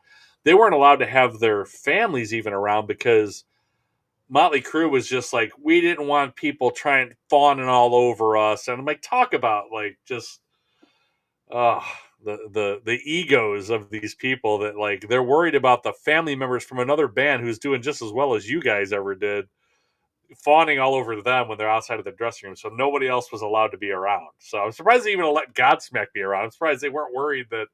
they weren't allowed to have their families even around, because Motley Crue was just like, we didn't want people trying fawning all over us. And I'm like, talk about, like, just the egos of these people, that, like, they're worried about the family members from another band who's doing just as well as you guys ever did, fawning all over them when they're outside of the dressing room, so nobody else was allowed to be around. So I'm surprised they even let Godsmack be around. I'm surprised they weren't worried that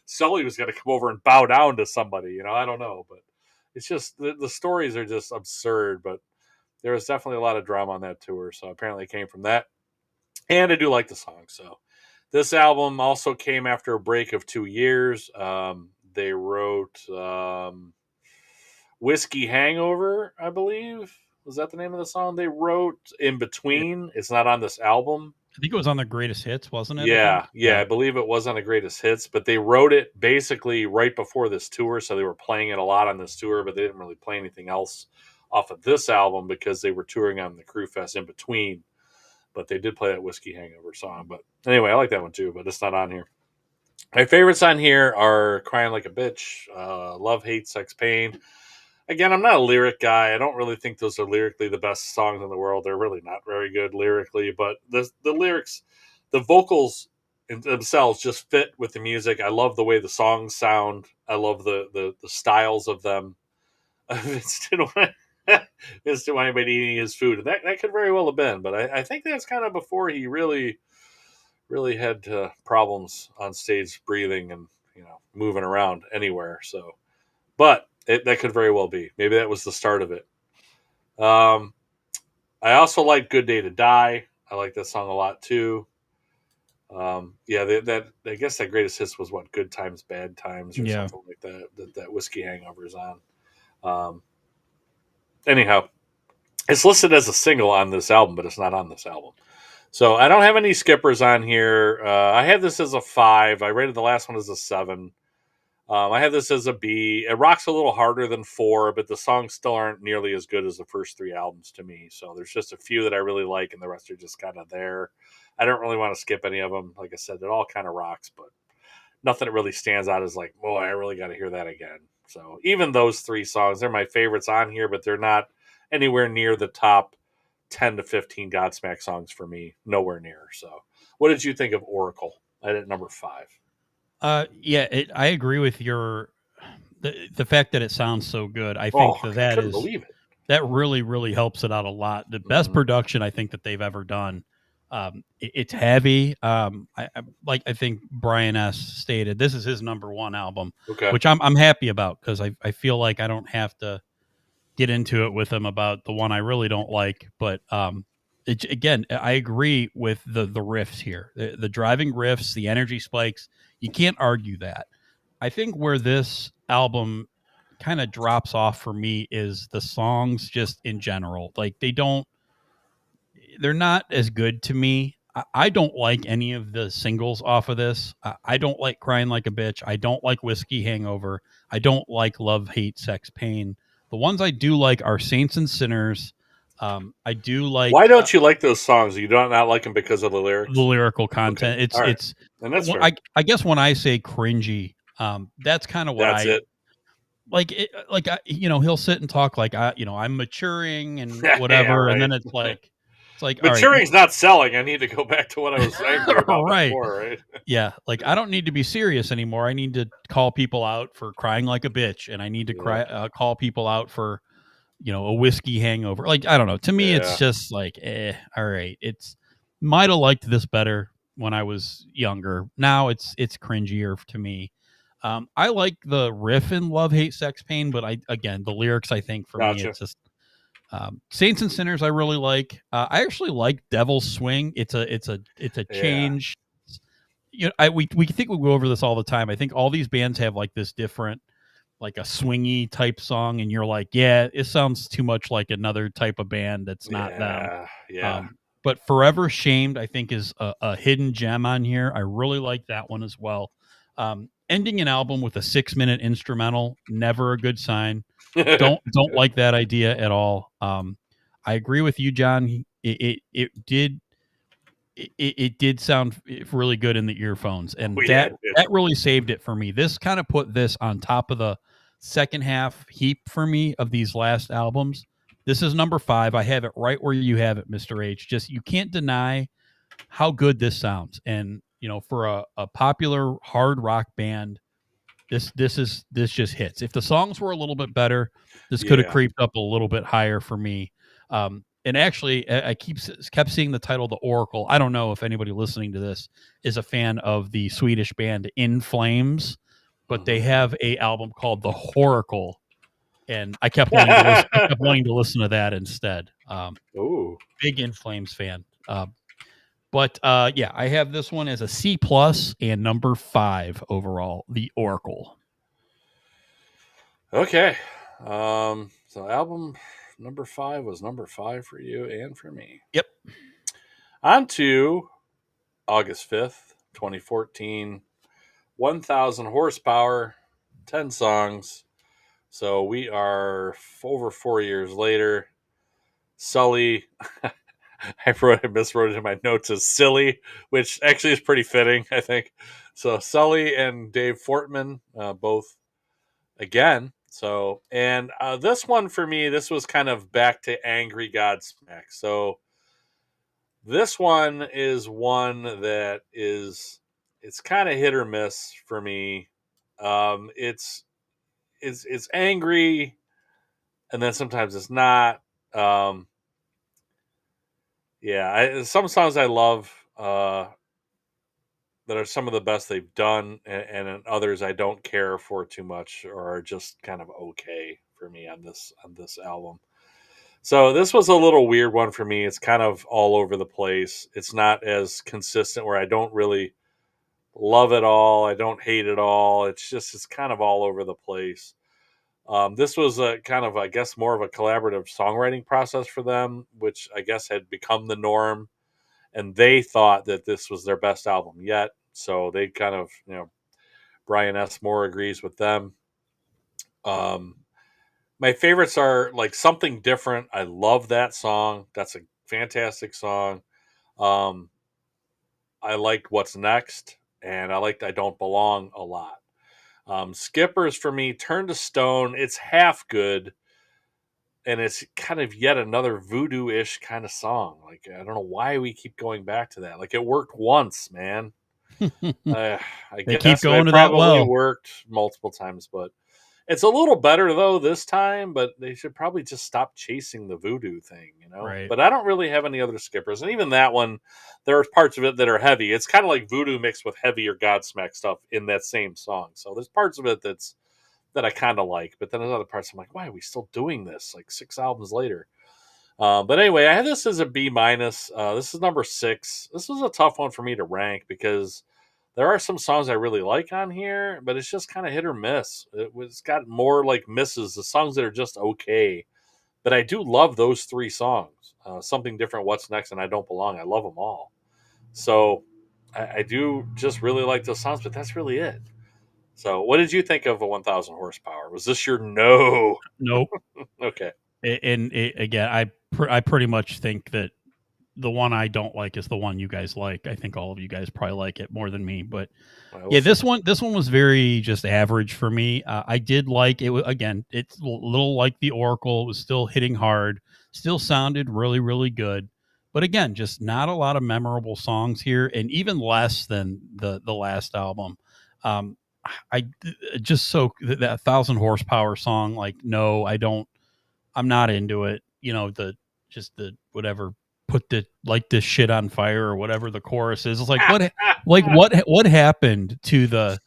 Sully was going to come over and bow down to somebody. I don't know, but it's just the stories are just absurd. But there was definitely a lot of drama on that tour, so apparently it came from that. And I do like the song. So this album also came after a break of 2 years. They wrote Whiskey Hangover, I believe. Was that the name of the song they wrote? In Between. It's not on this album. I think it was on the Greatest Hits, wasn't it? Yeah, I believe it was on the Greatest Hits, but they wrote it basically right before this tour, so they were playing it a lot on this tour, but they didn't really play anything else off of this album because they were touring on the Crew Fest In Between. But they did play that Whiskey Hangover song. But anyway, I like that one too, but it's not on here. My favorites on here are Crying Like a Bitch, Love, Hate, Sex, Pain. Again, I'm not a lyric guy. I don't really think those are lyrically the best songs in the world. They're really not very good lyrically, but the lyrics, the vocals themselves just fit with the music. I love the way the songs sound. I love the styles of them. It's to anybody eating his food. And that could very well have been, but I think that's kind of before he really had problems on stage breathing and moving around anywhere. So, but that could very well be. Maybe that was the start of it. I also like Good Day to Die. I like that song a lot too. That I guess that Greatest Hits was what, Good Times, Bad Times, or something like that. That Whiskey Hangover is on. Anyhow, it's listed as a single on this album, but it's not on this album. So I don't have any skippers on here. I have this as a 5. I rated the last one as a 7. I have this as a B. It rocks a little harder than 4, but the songs still aren't nearly as good as the first 3 albums to me. So there's just a few that I really like, and the rest are just kind of there. I don't really want to skip any of them. Like I said, it all kind of rocks, but nothing that really stands out as like, boy, I really got to hear that again. So even those 3 songs, they're my favorites on here, but they're not anywhere near the top 10 to 15 Godsmack songs for me. Nowhere near. So what did you think of Oracle? I had it number 5. I agree with the fact that it sounds so good. I think I couldn't believe it. That really, really helps it out a lot. The best production I think that they've ever done. It's heavy. I think Brian S. stated, this is his number 1 album, which I'm happy about because I feel like I don't have to get into it with him about the one I really don't like. But again, I agree with the riffs here, the driving riffs, the energy spikes. You can't argue that. I think where this album kind of drops off for me is the songs just in general. Like they're not as good to me. I don't like any of the singles off of this. I don't like Crying Like a Bitch. I don't like Whiskey Hangover. I don't like Love, Hate, Sex, Pain. The ones I do like are Saints and Sinners. I do like. Why don't you like those songs? You don't not like them because of the lyrics? The lyrical content. Okay. It's and that's fair. I guess when I say cringy, that's kind of what it. He'll sit and talk like I'm maturing and whatever, and then it's like maturing's not selling. I need to go back to what I was saying about before, right? Yeah, like I don't need to be serious anymore. I need to call people out for crying like a bitch, and I need to call people out for a whiskey hangover. Like, I don't know. To me, it's just like, all right. It's might have liked this better when I was younger. Now it's cringier to me. I like the riff in Love, Hate, Sex, Pain, but the lyrics, I think for me, it's just Saints and Sinners. I really like. I actually like Devil's Swing. It's a change. We think we go over this all the time. I think all these bands have like this different, like a swingy type song, and you're like, yeah, it sounds too much like another type of band that's not them. Yeah. But Forever Shamed, I think, is a hidden gem on here. I really like that one as well. Ending an album with a 6-minute instrumental, never a good sign. Don't like that idea at all. I agree with you, John. It did sound really good in the earphones, and that really saved it for me. This kind of put this on top of the second half heap for me of these last albums. This is number 5. I have it right where you have it, Mr. H. Just, you can't deny how good this sounds. And, for a popular hard rock band, this just hits. If the songs were a little bit better, this could have creeped up a little bit higher for me. and actually, I kept seeing the title, The Oracle. I don't know if anybody listening to this is a fan of the Swedish band In Flames, but they have a album called The Horacle, and I kept wanting to listen. I kept wanting to listen to that instead. Ooh. Big In Flames fan. But yeah, I have this one as a C plus and number 5 overall. The Oracle. Okay. So album number 5 was number 5 for you and for me. Yep. On to August 5th, 2014. 1,000 horsepower, 10 songs. So we are over 4 years later. Sully, I miswrote it in my notes as Silly, which actually is pretty fitting, I think. So Sully and Dave Fortman, both again. So, and this one for me, this was kind of back to Angry Godsmack. So this one is one that it's kind of hit or miss for me. It's angry, and then sometimes it's not. Yeah, some songs I love that are some of the best they've done, and others I don't care for too much or are just kind of okay for me on this album. So this was a little weird one for me. It's kind of all over the place. It's not as consistent where I don't really love it all. I don't hate it all. It's kind of all over the place. This was a kind of, I guess, more of a collaborative songwriting process for them, which I guess had become the norm. And they thought that this was their best album yet. So they kind of, Brian S. Moore agrees with them. My favorites are like Something Different. I love that song. That's a fantastic song. I liked What's Next, and I liked I Don't Belong a lot. Skippers for me, Turn to Stone. It's half good, and it's kind of yet another voodoo-ish kind of song. Like, I don't know why we keep going back to that. Like, it worked once, man. I They guess keep going it to that probably well. worked multiple times, but it's a little better though this time. But they should probably just stop chasing the voodoo thing, Right. But I don't really have any other skippers, and even that one, there are parts of it that are heavy. It's kind of like voodoo mixed with heavier Godsmack stuff in that same song. So there's parts of it that I kind of like, but then there's other parts I'm like, why are we still doing this? Like 6 albums later. But anyway, I had this as a B minus. This is number 6. This was a tough one for me to rank because there are some songs I really like on here, but it's just kind of hit or miss. It's got more like misses, the songs that are just okay. But I do love those 3 songs. Something Different, What's Next, and I Don't Belong. I love them all. So I do just really like those songs, but that's really it. So what did you think of a 1,000 horsepower? Was this your no? Nope. Okay. And again, I pretty much think that the one I don't like is the one you guys like. I think all of you guys probably like it more than me, but yeah, this one was very just average for me. I did like it. Again, it's a little like the Oracle. It was still hitting hard, still sounded really, really good. But again, just not a lot of memorable songs here, and even less than the last album. I just that 1,000 horsepower song. Like, no, I don't. I'm not into it. The whatever, put the light this shit on fire or whatever the chorus is. It's like what happened to the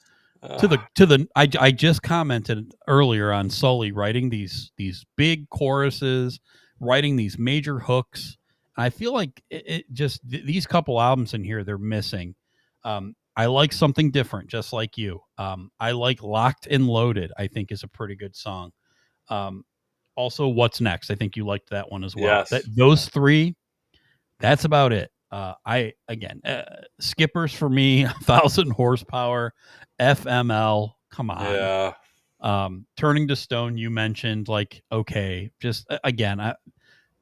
I just commented earlier on Sully writing these big choruses, writing these major hooks. I feel like it just these couple albums in here they're missing. I like Something Different, just like you. I like Locked and Loaded. I think is a pretty good song. Also, What's Next? I think you liked that one as well. Yes. Those 3, that's about it. Skippers for me, 1,000 horsepower, FML. Come on. Yeah. Turning to Stone, you mentioned, like, okay, just again,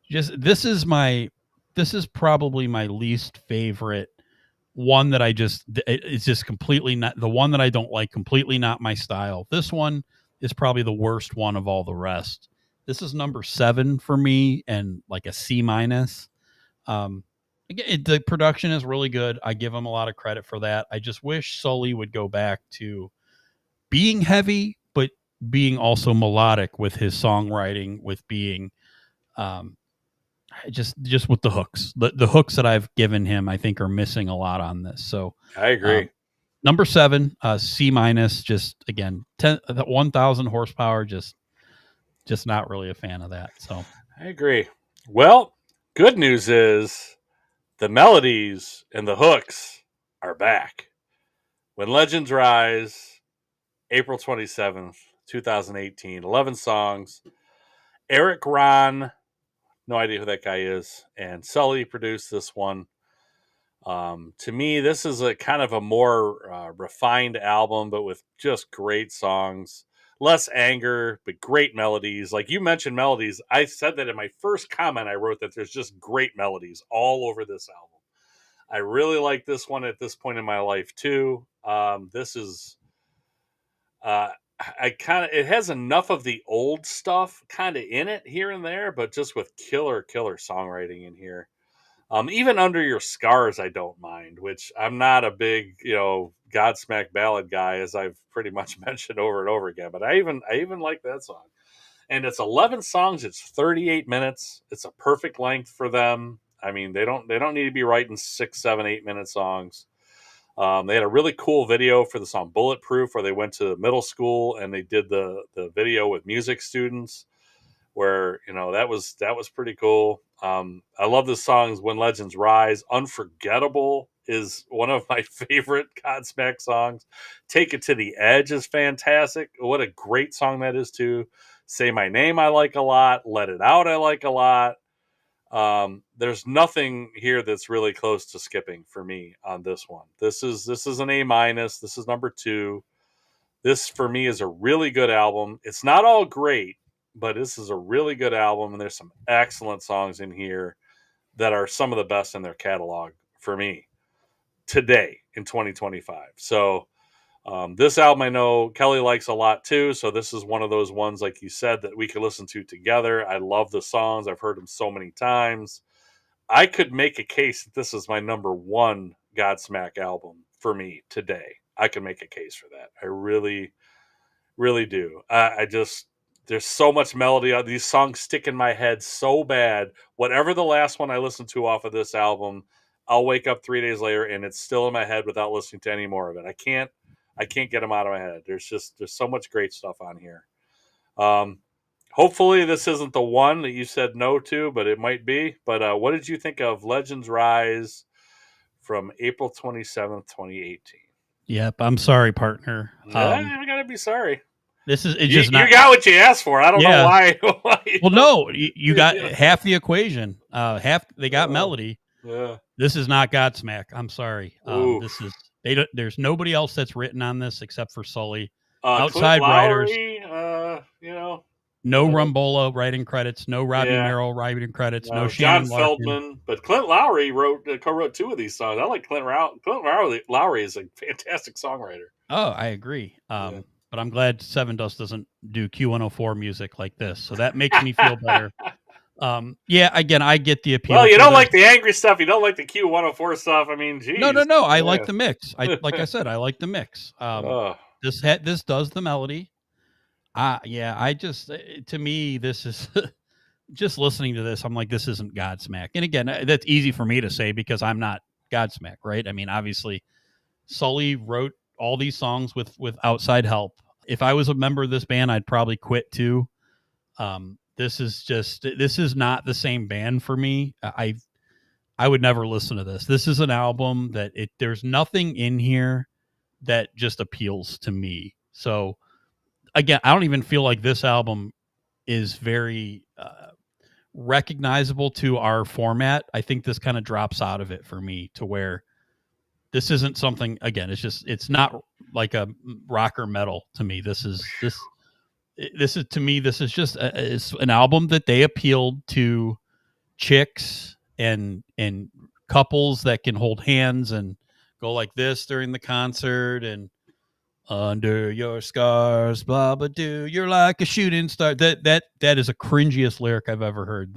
this is probably my least favorite one that it's just completely not the one that I don't like, completely not my style. This one is probably the worst one of all the rest. This is number 7 for me and like a C minus. Again, the production is really good. I give him a lot of credit for that. I just wish Sully would go back to being heavy, but being also melodic with his songwriting, with being, just with the hooks. The hooks that I've given him, I think, are missing a lot on this. So I agree. Number 7, C minus. Just again, 1,000 horsepower. Just not really a fan of that. So I agree. Well, good news is the melodies and the hooks are back. When Legends Rise, April 27th, 2018, 11 songs. Eric Ron, no idea who that guy is, and Sully produced this one. To me, this is a kind of a more refined album, but with just great songs. Less anger, but great melodies. Like you mentioned melodies. I said that in my first comment. I wrote that there's just great melodies all over this album. I really like this one at this point in my life too. This is it has enough of the old stuff kind of in it here and there, but just with killer songwriting in here. Even Under Your Scars, I don't mind, which I'm not a big, Godsmack ballad guy, as I've pretty much mentioned over and over again. But I even like that song. And it's 11 songs. It's 38 minutes. It's a perfect length for them. I mean, they don't need to be writing 6, 7, 8-minute songs. They had a really cool video for the song Bulletproof, where they went to middle school and they did the video with music students, where that was pretty cool. I love the songs When Legends Rise. Unforgettable is one of my favorite Godsmack songs. Take It to the Edge is fantastic. What a great song that is too. Say My Name I like a lot. Let It Out I like a lot. There's nothing here that's really close to skipping for me on this one. This is an A minus. This is number 2. This for me is a really good album. It's not all great, but this is a really good album, and there's some excellent songs in here that are some of the best in their catalog for me today in 2025. So this album I know Kelly likes a lot too, so this is one of those ones, like you said, that we could listen to together. I love the songs. I've heard them so many times. I could make a case that this is my number 1 Godsmack album for me today. I could make a case for that. I really, really do. I just... There's so much melody. These songs stick in my head so bad. Whatever the last one I listened to off of this album, I'll wake up 3 days later and it's still in my head without listening to any more of it. I can't get them out of my head. There's so much great stuff on here. Hopefully this isn't the one that you said no to, but it might be. But what did you think of Legends Rise from April 27th, 2018? Yep, I'm sorry, partner. I gotta be sorry. This is You got what you asked for. I don't know why. Well, no, you got half the equation. Half they got melody. Yeah. This is not Godsmack. I'm sorry. This is there's nobody else that's written on this except for Sully. Outside writers. No Rumbola writing credits. No Robbie Merrill writing credits. No Shannon John Feldman. But Clint Lowry co-wrote 2 of these songs. I like Clint Lowry is a fantastic songwriter. Oh, I agree. But I'm glad Seven Dust doesn't do Q104 music like this, so that makes me feel better. Again, I get the appeal. Well, you don't like the angry stuff. You don't like the Q104 stuff. I mean, geez. No. I like the mix. Like I said, I like the mix. This does the melody. To me, this is just listening to this. I'm like, this isn't Godsmack. And again, that's easy for me to say because I'm not Godsmack, right? I mean, obviously, Sully wrote all these songs with outside help. If I was a member of this band, I'd probably quit too. This is not the same band for me. I would never listen to this. This is an album that there's nothing in here that just appeals to me. So again, I don't even feel like this album is very recognizable to our format. I think this kind of drops out of it for me to where this isn't something, again, it's not like a rock or metal to me. This is just it's an album that they appealed to chicks and couples that can hold hands and go like this during the concert and under your scars, blah, blah, do you're like a shooting star. That is the cringiest lyric I've ever heard.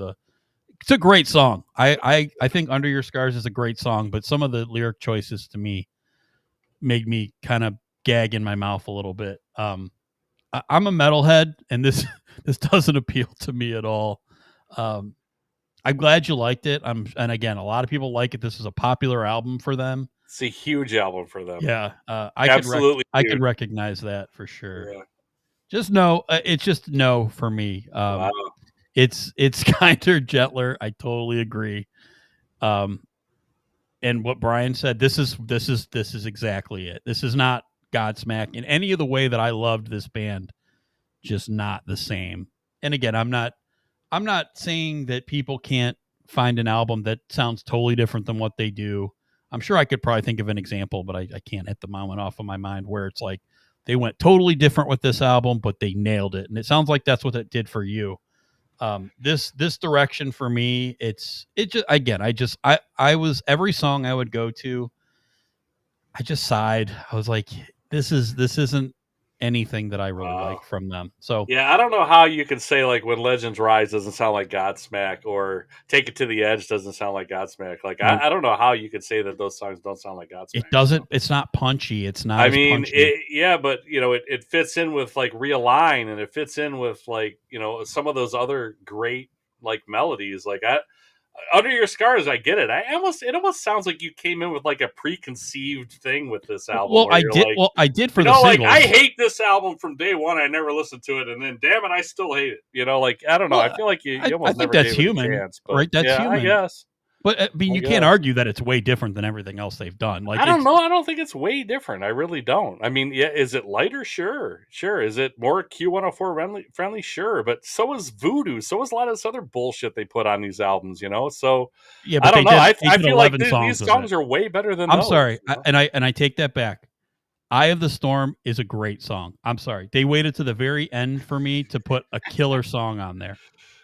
It's a great song. I think Under Your Scars is a great song, but some of the lyric choices to me made me kind of gag in my mouth a little bit. I'm a metalhead, and this doesn't appeal to me at all. I'm glad you liked it. And again, a lot of people like it. This is a popular album for them. It's a huge album for them. Yeah, Absolutely I could huge. recognize that for sure. Yeah. Just no, it's just no for me. Wow. It's kinder, gentler. I totally agree. And what Brian said, this is exactly it. This is not Godsmack in any of the way that I loved this band. Just not the same. And again, I'm not saying that people can't find an album that sounds totally different than what they do. I'm sure I could probably think of an example, but I can't at the moment off of my mind where it's like they went totally different with this album, but they nailed it. And it sounds like that's what it did for you. This direction for me, it just, again, I was, every song I would go to, I just sighed. I was like, this isn't anything that I really like from them. So yeah, I don't know how you can say like When Legends Rise doesn't sound like Godsmack, or Take It to the Edge doesn't sound like Godsmack. Like Nope. I don't know how you could say that those songs don't sound like Godsmack. It doesn't. So. It's not punchy. It's not. I mean, punchy. Yeah, but it fits in with like Realign, and it fits in with like some of those other great like melodies. Like Under Your Scars, I get it. It almost sounds like you came in with like a preconceived thing with this album. Well, I did. Like, I did for the singles. Like I hate this album from day one. I never listened to it, and then damn it, I still hate it. Like I don't know. I feel like you almost I think never that's gave human, it a chance, but, right? That's yeah, human. I guess. But I mean, you can't argue that it's way different than everything else they've done. Like I don't know. I don't think it's way different. I really don't. I mean, yeah, is it lighter? Sure. Is it more Q104 friendly? Sure. But so is Voodoo. So is a lot of this other bullshit they put on these albums. So yeah, but I don't know. I feel like these songs are way better than. I'm those, sorry, and I take that back. Eye of the Storm is a great song. I'm sorry, they waited to the very end for me to put a killer song on there.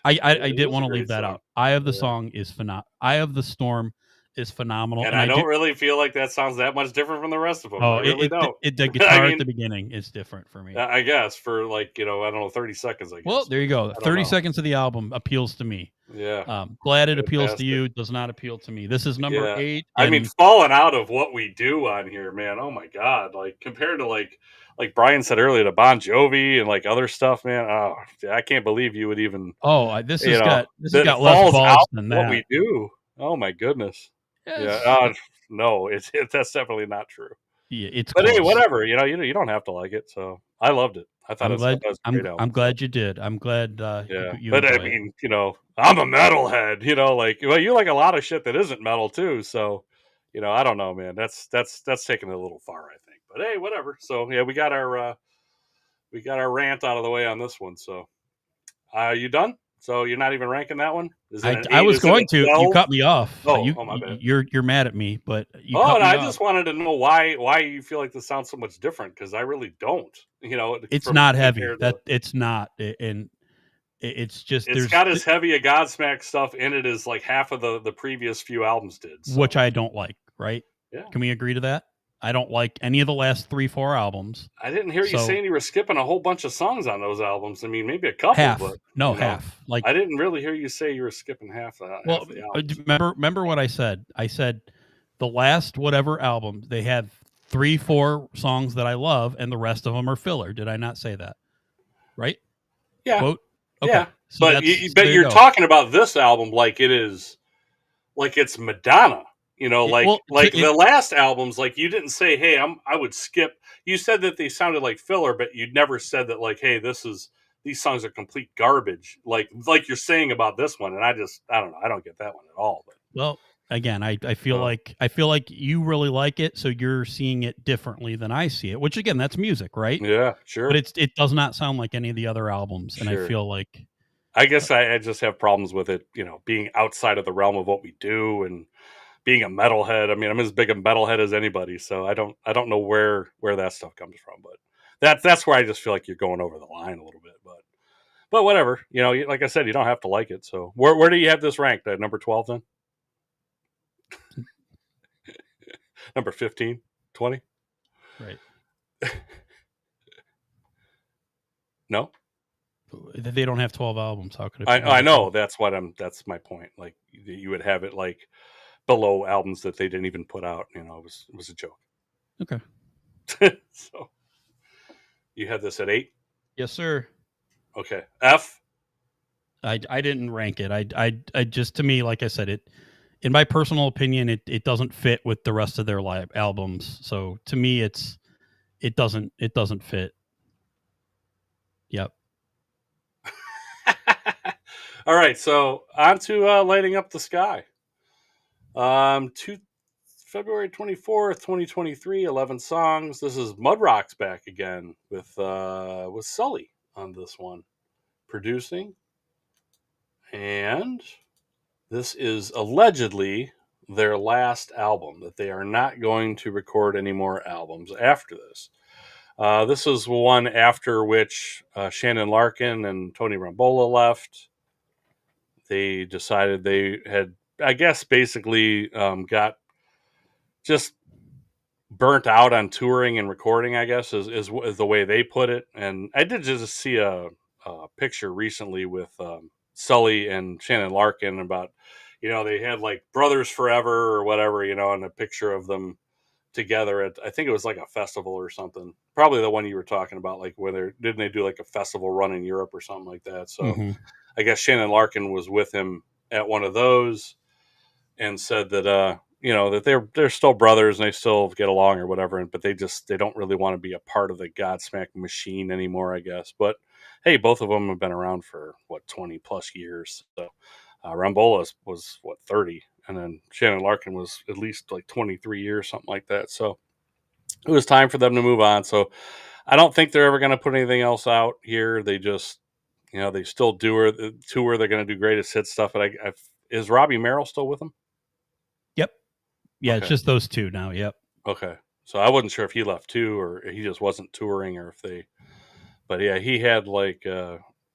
I didn't want to leave that out. Eye of the Song is phenomenal. Eye of the Storm is phenomenal, and I don't really feel like that sounds that much different from the rest of them. Oh, I really don't. The guitar at the beginning is different for me. I guess for like I don't know, 30 seconds. I guess. Well, there you go. 30 seconds of the album appeals to me. Yeah. Glad it appeals to you. Does not appeal to me. This is number 8. I mean, falling out of what we do on here, man. Oh my god! Like compared to like Brian said earlier, to Bon Jovi and like other stuff, man. Oh, I can't believe you would even. Oh, this has got less balls than that. What we do. Oh my goodness. Yes. Yeah. No, that's definitely not true. Yeah, it's. But close. Hey, whatever. You don't have to like it. So I loved it. I thought it was a great album. I'm glad you did. I'm glad. You but I mean, I'm a metalhead. You like a lot of shit that isn't metal too. So, I don't know, man. That's taking it a little far, I think. But hey, whatever. So yeah, we got our rant out of the way on this one. So, you done? So you're not even ranking that one? I was going to. You cut me off. Oh, my bad. You're mad at me, but you cut me and I off. just wanted to know why you feel like this sounds so much different, because I really don't. It's not heavy. It's not, and it's just it's got as heavy a Godsmack stuff in it as like half of the previous few albums did, so. Which I don't like. Right? Yeah. Can we agree to that? I don't like any of the last 3-4 albums. I didn't hear you saying you were skipping a whole bunch of songs on those albums. I mean, maybe a couple, half. But half. Like I didn't really hear you say you were skipping half of that. Well, remember what I said? I said the last whatever album, they have 3-4 songs that I love, and the rest of them are filler. Did I not say that? Right? Yeah. Quote? Okay. Yeah. So but you're talking about this album like it is, like it's Madonna. The last albums, like you didn't say, "Hey, I would skip." You said that they sounded like filler, but you never said that, like, "Hey, these songs are complete garbage." Like you're saying about this one, and I don't know, I don't get that one at all. But well, again, I feel like you really like it, so you're seeing it differently than I see it. Which again, that's music, right? Yeah, sure. But it does not sound like any of the other albums, and I feel like I guess I just have problems with it, being outside of the realm of what we do and being a metalhead. I mean, I'm as big a metalhead as anybody, so I don't know where that stuff comes from, but that's where I just feel like you're going over the line a little bit, but whatever. Like I said, you don't have to like it. So where do you have this ranked at? Number 12 then? Number 15, 20? Right. No? They don't have 12 albums. How could it? I know. That's my point. Like you would have it like below albums that they didn't even put out. It was a joke. Okay. So you had this at 8? Yes, sir. Okay. F? I didn't rank it. I just, to me, like I said, it, in my personal opinion, it doesn't fit with the rest of their live albums. So to me, it doesn't fit. Yep. All right, so on to Lighting Up the Sky. February 24th, 2023, 11 songs. This is Mudrock's back again with Sully on this one producing. And this is allegedly their last album, that they are not going to record any more albums after this. This was one after which Shannon Larkin and Tony Rambola left. They decided they had, I guess, basically got just burnt out on touring and recording, I guess, is the way they put it. And I did just see a picture recently with Sully and Shannon Larkin about, they had like Brothers Forever or whatever, and a picture of them together at, I think it was like a festival or something. Probably the one you were talking about, like didn't they do like a festival run in Europe or something like that? So I guess Shannon Larkin was with him at one of those and said that that they're still brothers and they still get along or whatever, but they don't really want to be a part of the Godsmack machine anymore, I guess. But hey, both of them have been around for 20 plus years. So Rambola was 30, and then Shannon Larkin was at least like 23 years, something like that. So it was time for them to move on. So I don't think they're ever going to put anything else out here. They just, they still tour. They're going to do greatest hit stuff. But is Robbie Merrill still with them? Yep. Yeah, okay. It's just those two now. Yep. Okay. So I wasn't sure if he left too, or he just wasn't touring, or if they. But yeah, he had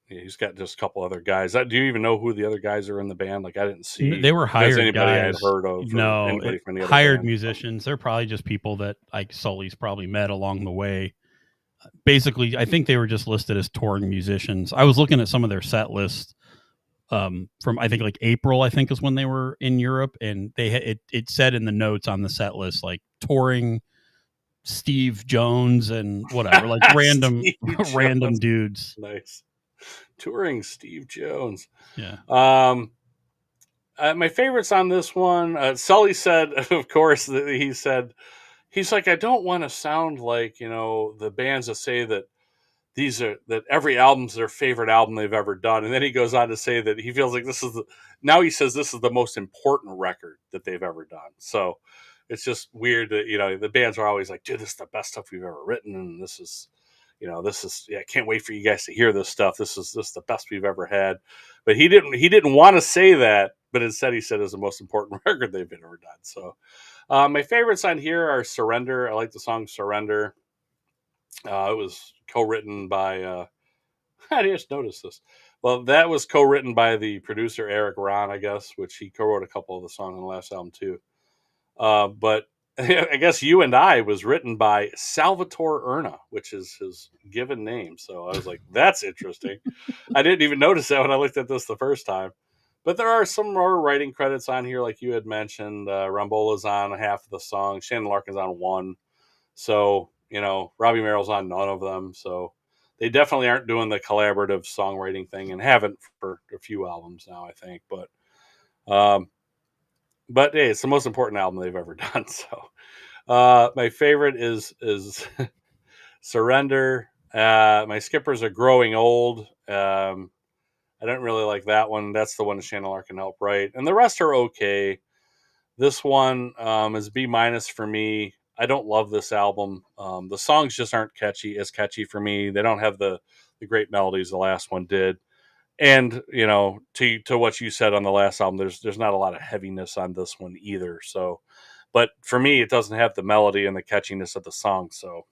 he's got just a couple other guys. Do you even know who the other guys are in the band? Like I didn't see. They were hired anybody guys. I had heard of. No, anybody from the other hired band. musicians. They're probably just people that like Sully's probably met along the way. Basically, I think they were just listed as touring musicians. I was looking at some of their set lists from I think like April, I think is when they were in Europe, and it said in the notes on the set list like touring Steve Jones and whatever, like random dudes. Nice. Touring Steve Jones. Yeah. My favorites on this one, Sully said, of course, that he's like, I don't want to sound like, the bands that say that that every album's their favorite album they've ever done. And then he goes on to say that he feels like now he says this is the most important record that they've ever done. So it's just weird that, the bands are always like, dude, this is the best stuff we've ever written. And this is, I can't wait for you guys to hear this stuff. This is the best we've ever had. But he didn't want to say that, but instead he said it's the most important record they've ever done. So my favorites on here are Surrender. I like the song Surrender. It was co-written by, I just noticed this. Well, that was co-written by the producer Eric Ron, I guess, which he co-wrote a couple of the songs on the last album too. But I guess You and I was written by Salvatore Erna, which is his given name. So I was like, that's interesting. I didn't even notice that when I looked at this the first time. But there are some more writing credits on here, like you had mentioned. Rambola's on half of the song. Shannon Larkin's on one. So, Robbie Merrill's on none of them. So they definitely aren't doing the collaborative songwriting thing, and haven't for a few albums now, I think. But hey, it's the most important album they've ever done. So my favorite is Surrender. My skippers are Growing Old. I don't really like that one. That's the one that Shannon Larkin helped write. And the rest are okay. This one is B- for me. I don't love this album. The songs just aren't as catchy for me. They don't have the great melodies the last one did. And, to what you said on the last album, there's not a lot of heaviness on this one either. So, but for me, it doesn't have the melody and the catchiness of the song. So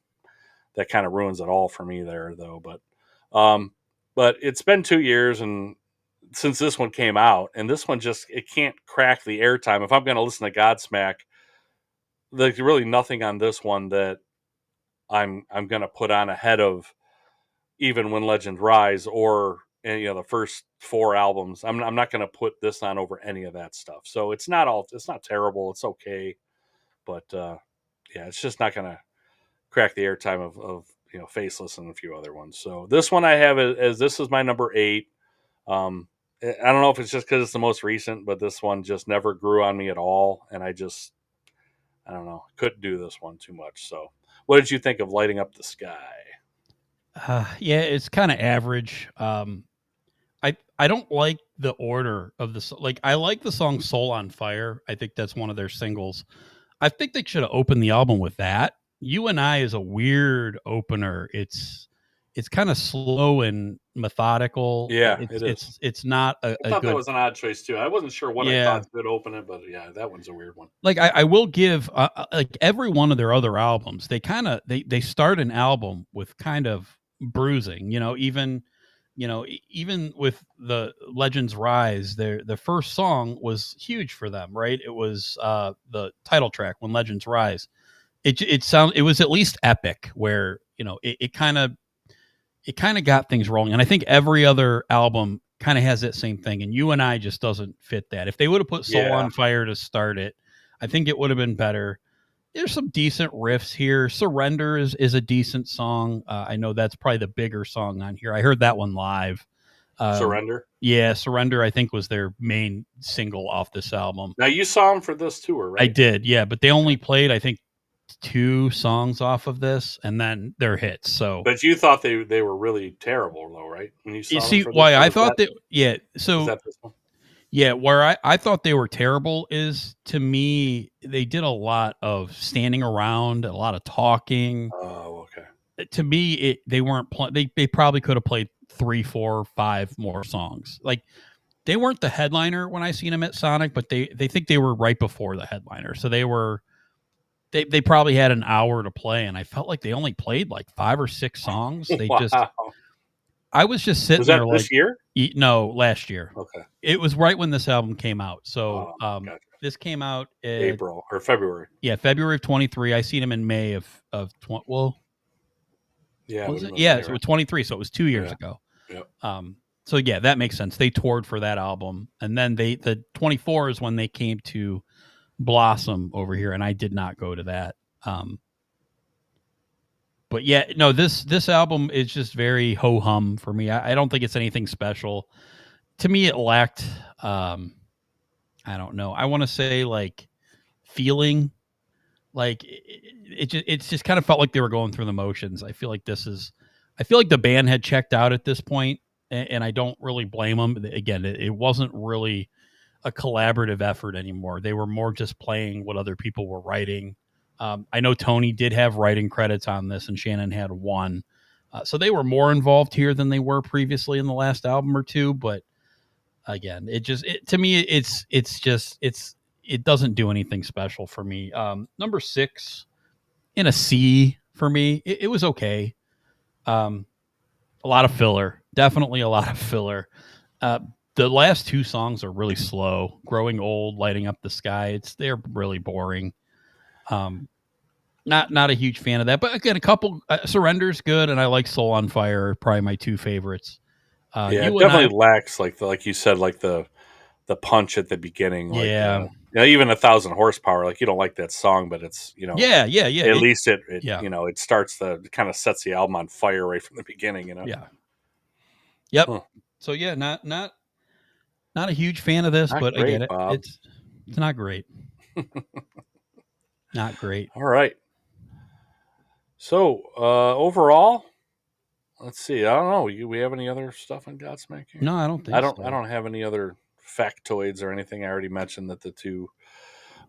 that kind of ruins it all for me there, though. But it's been 2 years and since this one came out, and this one it can't crack the airtime. If I'm going to listen to Godsmack, there's really nothing on this one that I'm going to put on ahead of even When Legends Rise or the first 4 albums. I'm not going to put this on over any of that stuff. So it's not terrible. It's okay, but it's just not going to crack the airtime of Faceless and a few other ones. So this one I have as this is my number 8. I don't know if it's just because it's the most recent, but this one just never grew on me at all, and I don't know, couldn't do this one too much. So, what did you think of Lighting Up the Sky? Yeah, it's kind of average. I don't like the order of like I like the song Soul on Fire. I think that's one of their singles. I think they should have opened the album with that. You and I is a weird opener. It's kind of slow and methodical. Yeah, it is. It's not I a thought that good. was an odd choice too. I wasn't sure what I Yeah, thought could open it, but yeah, that one's a weird one. like I will give like every one of their other albums, they kind of they start an album with kind of bruising. Even with the Legends Rise, the first song was huge for them, right? It was the title track, When Legends Rise. It was at least epic, where it kind of got things rolling. And I think every other album kind of has that same thing. And You and I just doesn't fit that. If they would have put Soul on Fire to start it, I think it would have been better. There's some decent riffs here. Surrender is a decent song. I know that's probably the bigger song on here. I heard that one live. Surrender? Yeah, Surrender, I think, was their main single off this album. Now, you saw them for this tour, right? I did, yeah. But they only played, I think, 2 songs off of this, and then their hits. So, but you thought they were really terrible, though, right? When you saw see them for why this, I thought that. Yeah, so is that this one? yeah, where I thought they were terrible is, to me, they did a lot of standing around, a lot of talking. Oh, okay. To me, they weren't playing. They probably could have played 3, 4, 5 more songs. Like, they weren't the headliner when I seen them at Sonic, but they think they were right before the headliner. So they probably had an hour to play, and I felt like they only played like 5 or 6 songs. They Wow. just, I was just sitting Was that there this like, year? No, last year. Okay. It was right when this album came out. So Gotcha. this came out April or February. Yeah, February of 23. I seen him in May of 20. Well, yeah, was it? Yeah, so it was 23. So it was 2 years ago. Yep. So yeah, that makes sense. They toured for that album, and then the 24 is when they came to Blossom over here, and I did not go to that. But yeah, no, this album is just very ho hum for me. I don't think it's anything special. To me, it lacked. I don't know. I want to say like feeling. Like it just kind of felt like they were going through the motions. I feel like the band had checked out at this point, and I don't really blame them. Again, it wasn't really a collaborative effort anymore. They were more just playing what other people were writing. I know Tony did have writing credits on this, and Shannon had 1. So they were more involved here than they were previously in the last album or 2. But again, to me, it doesn't do anything special for me. Number 6 in a C for me. It was okay. A lot of filler, definitely a lot of filler. The last 2 songs are really slow. Growing Old, Lighting Up the Sky. They're really boring. Not a huge fan of that, but again, a couple. Surrender's good, and I like Soul on Fire, probably my 2 favorites. It definitely lacks like you said, like the punch at the beginning. Like, even 1,000 horsepower. Like, you don't like that song, but it's yeah. At least it it starts it kind of sets the album on fire right from the beginning. Yeah. Yep. Huh. So yeah, not a huge fan of this, but great, I get it. Bob. It's not great. Not great. All right. So overall, let's see. I don't know. We have any other stuff on Godsmack here? No, I don't think. I don't have any other factoids or anything. I already mentioned that the 2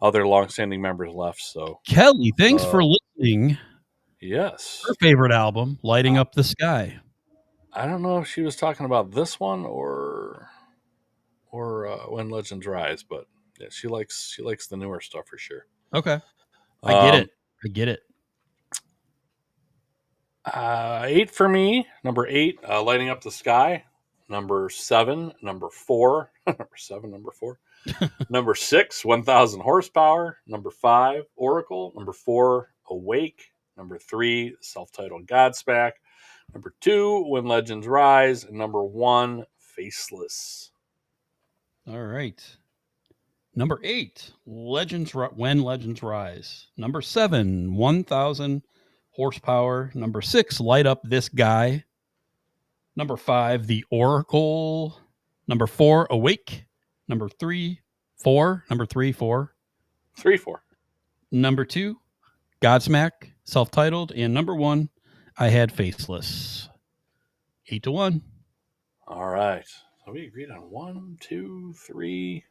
other longstanding members left. So Kelly, thanks for listening. Yes. Her favorite album, Lighting Up the Sky. I don't know if she was talking about this one or When Legends Rise, but yeah, she likes the newer stuff for sure. Okay. I get it. 8 for me. Number 8, Lighting Up the Sky. Number 7, number 4. Number 7, number 4. Number 6, 1,000 horsepower. Number 5, Oracle. Number 4, Awake. Number 3, self-titled Godsmack. Number 2, When Legends Rise. And number 1, Faceless. All right. Number 8, When Legends Rise. Number 7, 1,000 horsepower. Number 6, Light Up This Guy. Number 5, The Oracle. Number 4, Awake. Number 3, 4. Number 3, 4. 3, 4. Number 2, Godsmack, self-titled. And number 1, I Had Faceless. 8-1. All right. So we agreed on 1, 2, 3.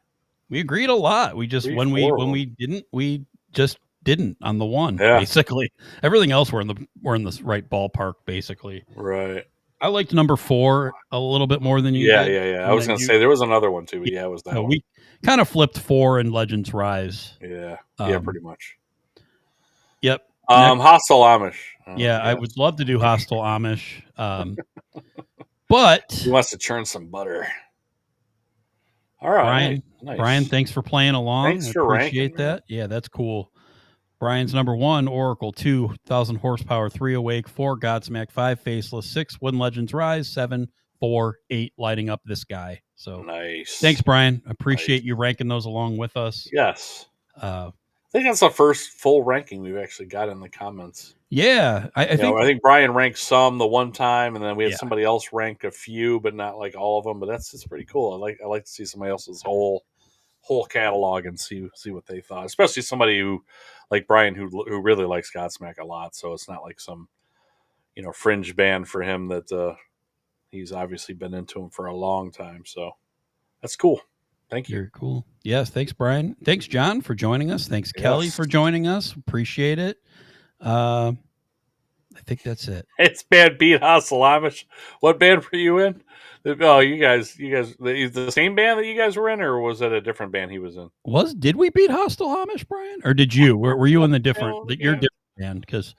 We agreed a lot. We just 3, when 4 we didn't, we just didn't on the one. Yeah. Basically, everything else we're in the right ballpark. Basically, Right. I liked number 4 a little bit more than you Yeah, did. yeah. I was going to say there was another one too, but yeah, it was that So one. we kind of flipped 4 in Legends Rise. Yeah, yeah, pretty much. Yep. Hostile Amish. Yeah, I would love to do Hostile Amish. But he wants to churn some butter. All right, Brian. nice. Brian, thanks for playing along. Thanks I for appreciate ranking, that. Yeah, that's cool. Brian's number 1, Oracle. 2, 1,000 horsepower. 3, Awake. 4, Godsmack. 5, Faceless. 6, When Legends Rise. 7, 4, 8, Lighting Up This Guy. So nice. Thanks, Brian. Appreciate you ranking those along with us. Yes. I think that's the first full ranking we've actually got in the comments. Yeah, I think Brian ranked some the one time, and then we had somebody else rank a few, but not like all of them. But it's pretty cool. I like to see somebody else's whole catalog and see what they thought, especially somebody who like Brian who really likes Godsmack a lot. So it's not like some fringe band for him that he's obviously been into him for a long time. So that's cool. Thank you. Very cool. Yes, thanks, Brian. Thanks, John, for joining us. Thanks, Kelly, for joining us. Appreciate it. I think that's it. It's band beat Hostile Amish. What band were you in? Oh, you guys, the same band that you guys were in, or was it a different band he was in? Did we beat Hostile Amish, Brian, or did you? Were you in your different band? Because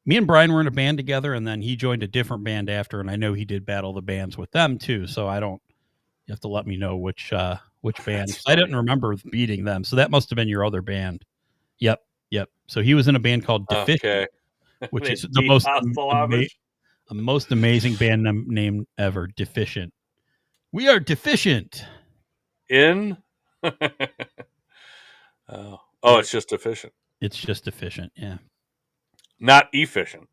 me and Brian were in a band together, and then he joined a different band after, and I know he did Battle the Bands with them too. So you have to let me know which band. I didn't remember beating them, so that must have been your other band. Yep. So he was in a band called Deficient, which is the most amazing band name ever. Deficient. We are deficient in. It's just efficient. It's just efficient. Yeah. Not efficient.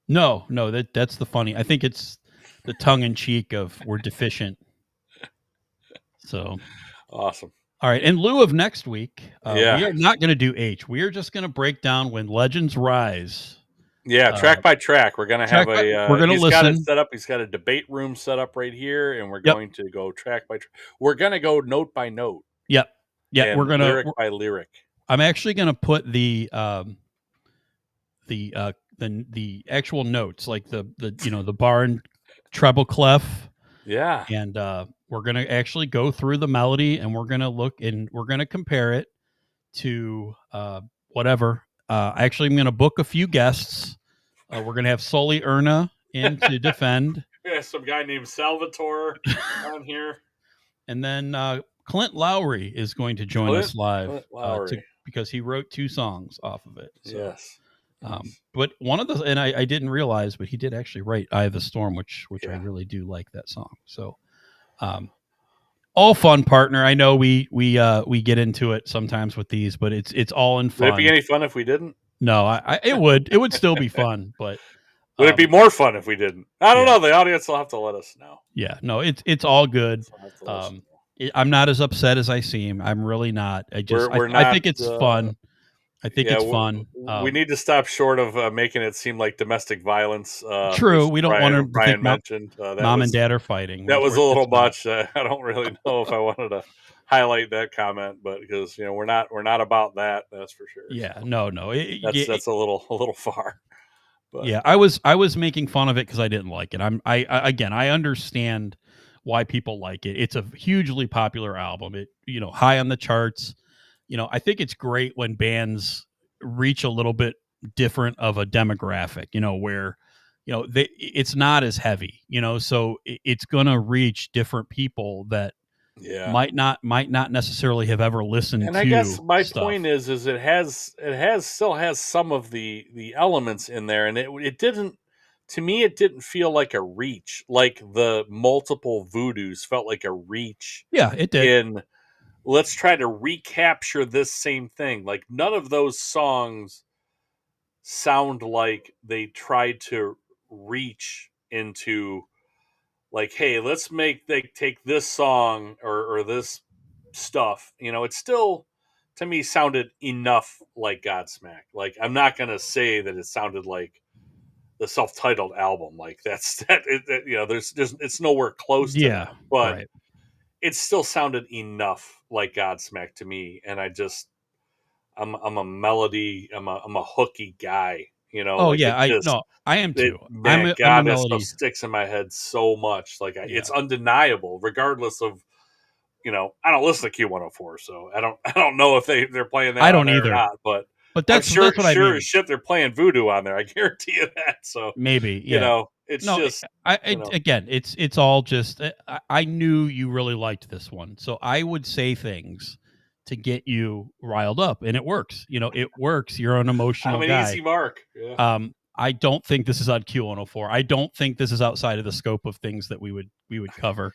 No, that's the funny. I think it's the tongue in cheek of we're deficient. So awesome. All right. In lieu of next week, we are not going to do H. We are just going to break down When Legends Rise. Yeah, track by track. We're going to have we're going to listen. Got it set up. He's got a debate room set up right here, and we're going to go track by track. We're going to go note by note. Yep. Yeah, we're going to lyric by lyric. I'm actually going to put the actual notes, like the bar and treble clef. Yeah. And we're going to actually go through the melody, and we're going to look and we're going to compare it to whatever. Actually, I'm going to book a few guests. We're going to have Sully Erna in to defend. Yeah, some guy named Salvatore on here. And then Clint Lowry is going to join us live because he wrote 2 songs off of it. So, yes. But one of the, and I didn't realize, but he did actually write Eye of the Storm, which I really do like that song. So, all fun, partner. I know we get into it sometimes with these, but it's all in fun. Would it be any fun if we didn't? No, it would still be fun, but would it be more fun if we didn't? I don't know. The audience will have to let us know. Yeah, no, it's all good. I'm not as upset as I seem. I'm really not. I think it's fun. I think it's fun. We need to stop short of making it seem like domestic violence. True. We don't want to Brian mentioned mom and dad are fighting. That was a little much. I don't really know if I wanted to highlight that comment, but because we're not about that. That's for sure. Yeah. So no. That's a little far. But. Yeah, I was making fun of it because I didn't like it. I understand why people like it. It's a hugely popular album. It high on the charts. I think it's great when bands reach a little bit different of a demographic, where, it's not as heavy, so it's going to reach different people that might not necessarily have ever listened to. And I guess my point is it still has some of the elements in there, and it didn't, to me, it didn't feel like a reach, like the multiple Voodoos felt like a reach. Yeah, it did. Let's try to recapture this same thing. Like none of those songs sound like they tried to reach into like, hey, let's take this song or this stuff. It still to me sounded enough like Godsmack. Like, I'm not gonna say that it sounded like the self-titled album. Like there's it's nowhere close to Yeah, that, but right. it still sounded enough like Godsmack to me. And I'm a melody, I'm a hooky guy. Oh Like yeah, it just I am it too. man, I'm a God, that stuff melody. sticks in my head so much. Like Yeah, it's undeniable, regardless of I don't listen to Q104, so I don't know if they're playing that I on don't there or either. not. But But I'm that's what I sure as mean. shit they're playing Voodoo on there. I guarantee you that. So Maybe, yeah. it's No, just again, it's all just. I knew you really liked this one, so I would say things to get you riled up, and it works. It works. You're an emotional I'm an guy. easy mark. Yeah. I don't think this is on Q104. I don't think this is outside of the scope of things that we would cover.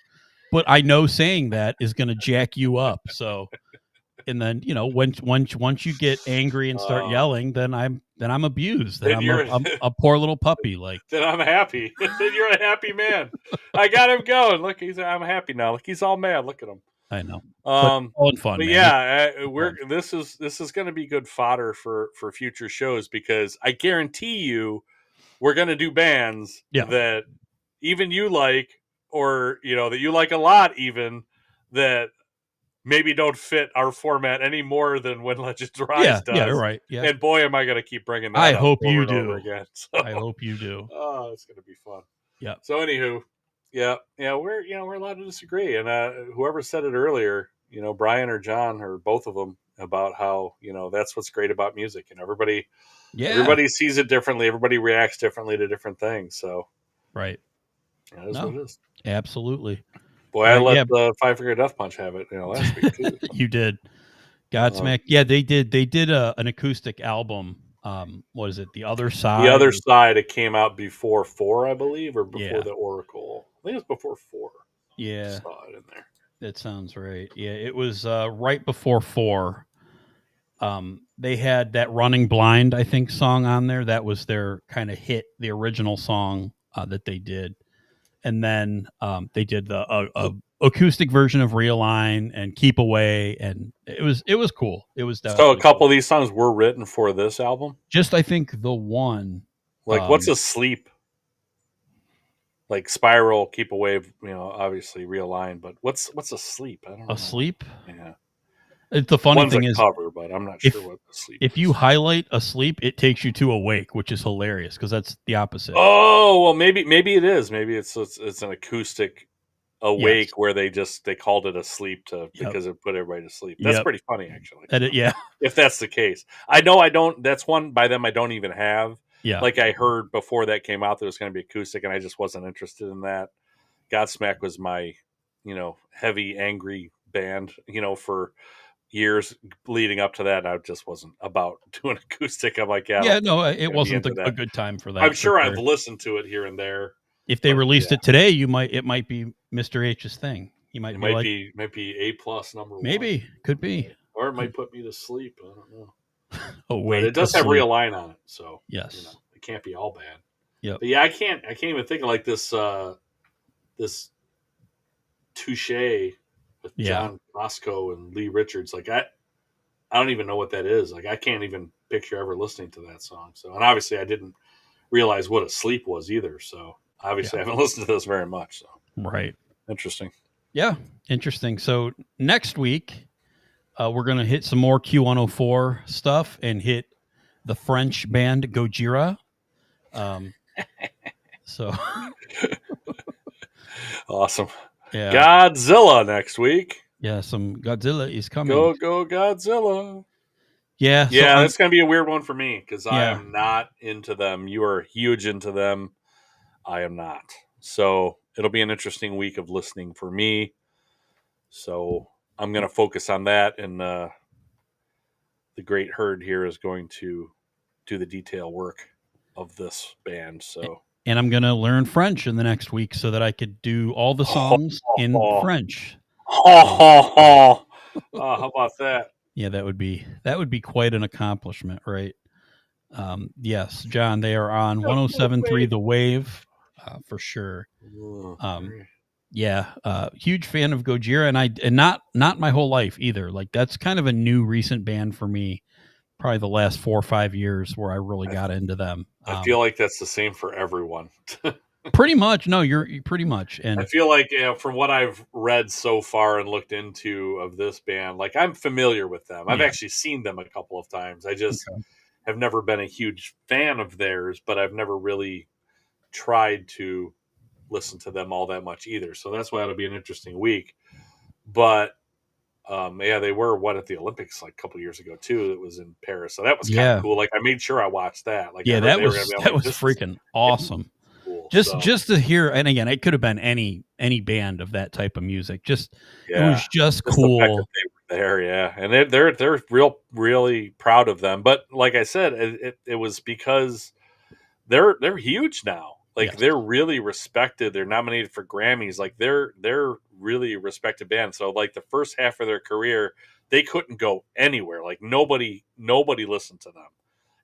But I know saying that is going to jack you up. So, and then once you get angry and start yelling, then I'm abused. Then Then you're I'm a poor little puppy. Like, then I'm happy. Then you're a happy man. I got him going. Look, I'm happy now. Look, he's all mad. Look at him. I know, but all in fun, But man. yeah, It's we're fun. this is going to be good fodder for future shows, because I guarantee you we're going to do bands Yeah. that even you like, or that you like a lot, even that maybe don't fit our format any more than When Legends Rise Yeah, does. right. Yeah, And boy, am I going to keep bringing that I up hope over you and over do. again. So, I hope you do. oh, it's going to be fun. Yeah. So anywho, yeah, we're allowed to disagree, and whoever said it earlier, Brian or John or both of them, about how that's what's great about music, and everybody sees it differently, everybody reacts differently to different things. So Right. that is what it is. Absolutely. Boy, I let Yeah, the Five Finger Death Punch have it, last week too. you did. Godsmack. Yeah, they did. They did an acoustic album. What is it? The Other Side. The Other Side, it came out before 4, I believe, or before Yeah. the Oracle. I think it was before 4. Yeah, Saw it in there. that sounds right. Yeah, it was right before 4. They had that Running Blind, I think, song on there. That was their kind of hit, the original song that they did. And then they did the acoustic version of Realign and Keep Away, and it was cool. It was So a couple cool. of these songs were written for this album. Just I think the one. Like, what's Asleep? Like Spiral, Keep Away, obviously Realign, but what's Asleep? I don't know. Asleep? Yeah. The funny One's thing a is, cover, but I'm not sure what Asleep if is. you highlight Asleep, it takes you to Awake, which is hilarious because that's the opposite. Oh, well, maybe it is. Maybe it's an acoustic Awake, Yes. where they called it Asleep because it put everybody to sleep. That's pretty funny, actually. Yeah. If that's the case. I know I don't. That's one by them I don't even have. Yeah. Like, I heard before that came out that it was going to be acoustic, and I just wasn't interested in that. Godsmack was my, heavy, angry band, for years leading up to that. I just wasn't about doing acoustic. I'm like, Yeah, no, it wasn't a good time for that. I'm sure I've listened to it here and there. If they released it today, it might be Mr. H's thing. It might be A+ number 1. Maybe, could be. Or it might put me to sleep. I don't know. Oh wait, but it does have Realign on it, so yes, it can't be all bad. Yeah, but yeah, I can't even think of like this Touche with John Bosco and Lee Richards. Like, I don't even know what that is. Like, I can't even picture ever listening to that song. So, and obviously I didn't realize what Asleep was either. So obviously I haven't listened to this very much. So right, interesting. Yeah, interesting. So next week we're gonna hit some more Q104 stuff and hit the French band Gojira. So awesome. Yeah. Godzilla next week. Yeah, some Godzilla is coming. Go Godzilla. Yeah. Yeah, that's going to be a weird one for me because I am not into them. You are huge into them. I am not. So it'll be an interesting week of listening for me. So I'm going to focus on that, and the great herd here is going to do the detail work of this band. So, and I'm going to learn French in the next week so that I could do all the songs in French. How about that? Yeah, that would be quite an accomplishment, right? Yes, John, they are on 107.3 The Wave. for sure. Ooh, Huge fan of Gojira, and not my whole life either. Like that's kind of a new recent band for me. Probably the last 4 or 5 years where I really got into them. I feel like that's the same for everyone. Pretty much. No, you're pretty much. I And feel like, from what I've read so far and looked into of this band, like I'm familiar with them. I've Yeah. actually seen them a couple of times. I just Okay. have never been a huge fan of theirs, but I've never really tried to listen to them all that much either. So that's why it'll be an interesting week. But they were at the Olympics like a couple years ago too. It was in Paris, so that was kind of cool. Like I made sure I watched that. Like I heard that they were was gonna be, I'm that like, was freaking awesome. Cool. Just to hear, and again, it could have been any band of that type of music. It was just cool. The fact that they were there, yeah, and they're really proud of them. But like I said, it was because they're huge now. Like they're really respected. They're nominated for Grammys. Like they're really respected band. So like the first half of their career, they couldn't go anywhere. Like nobody listened to them.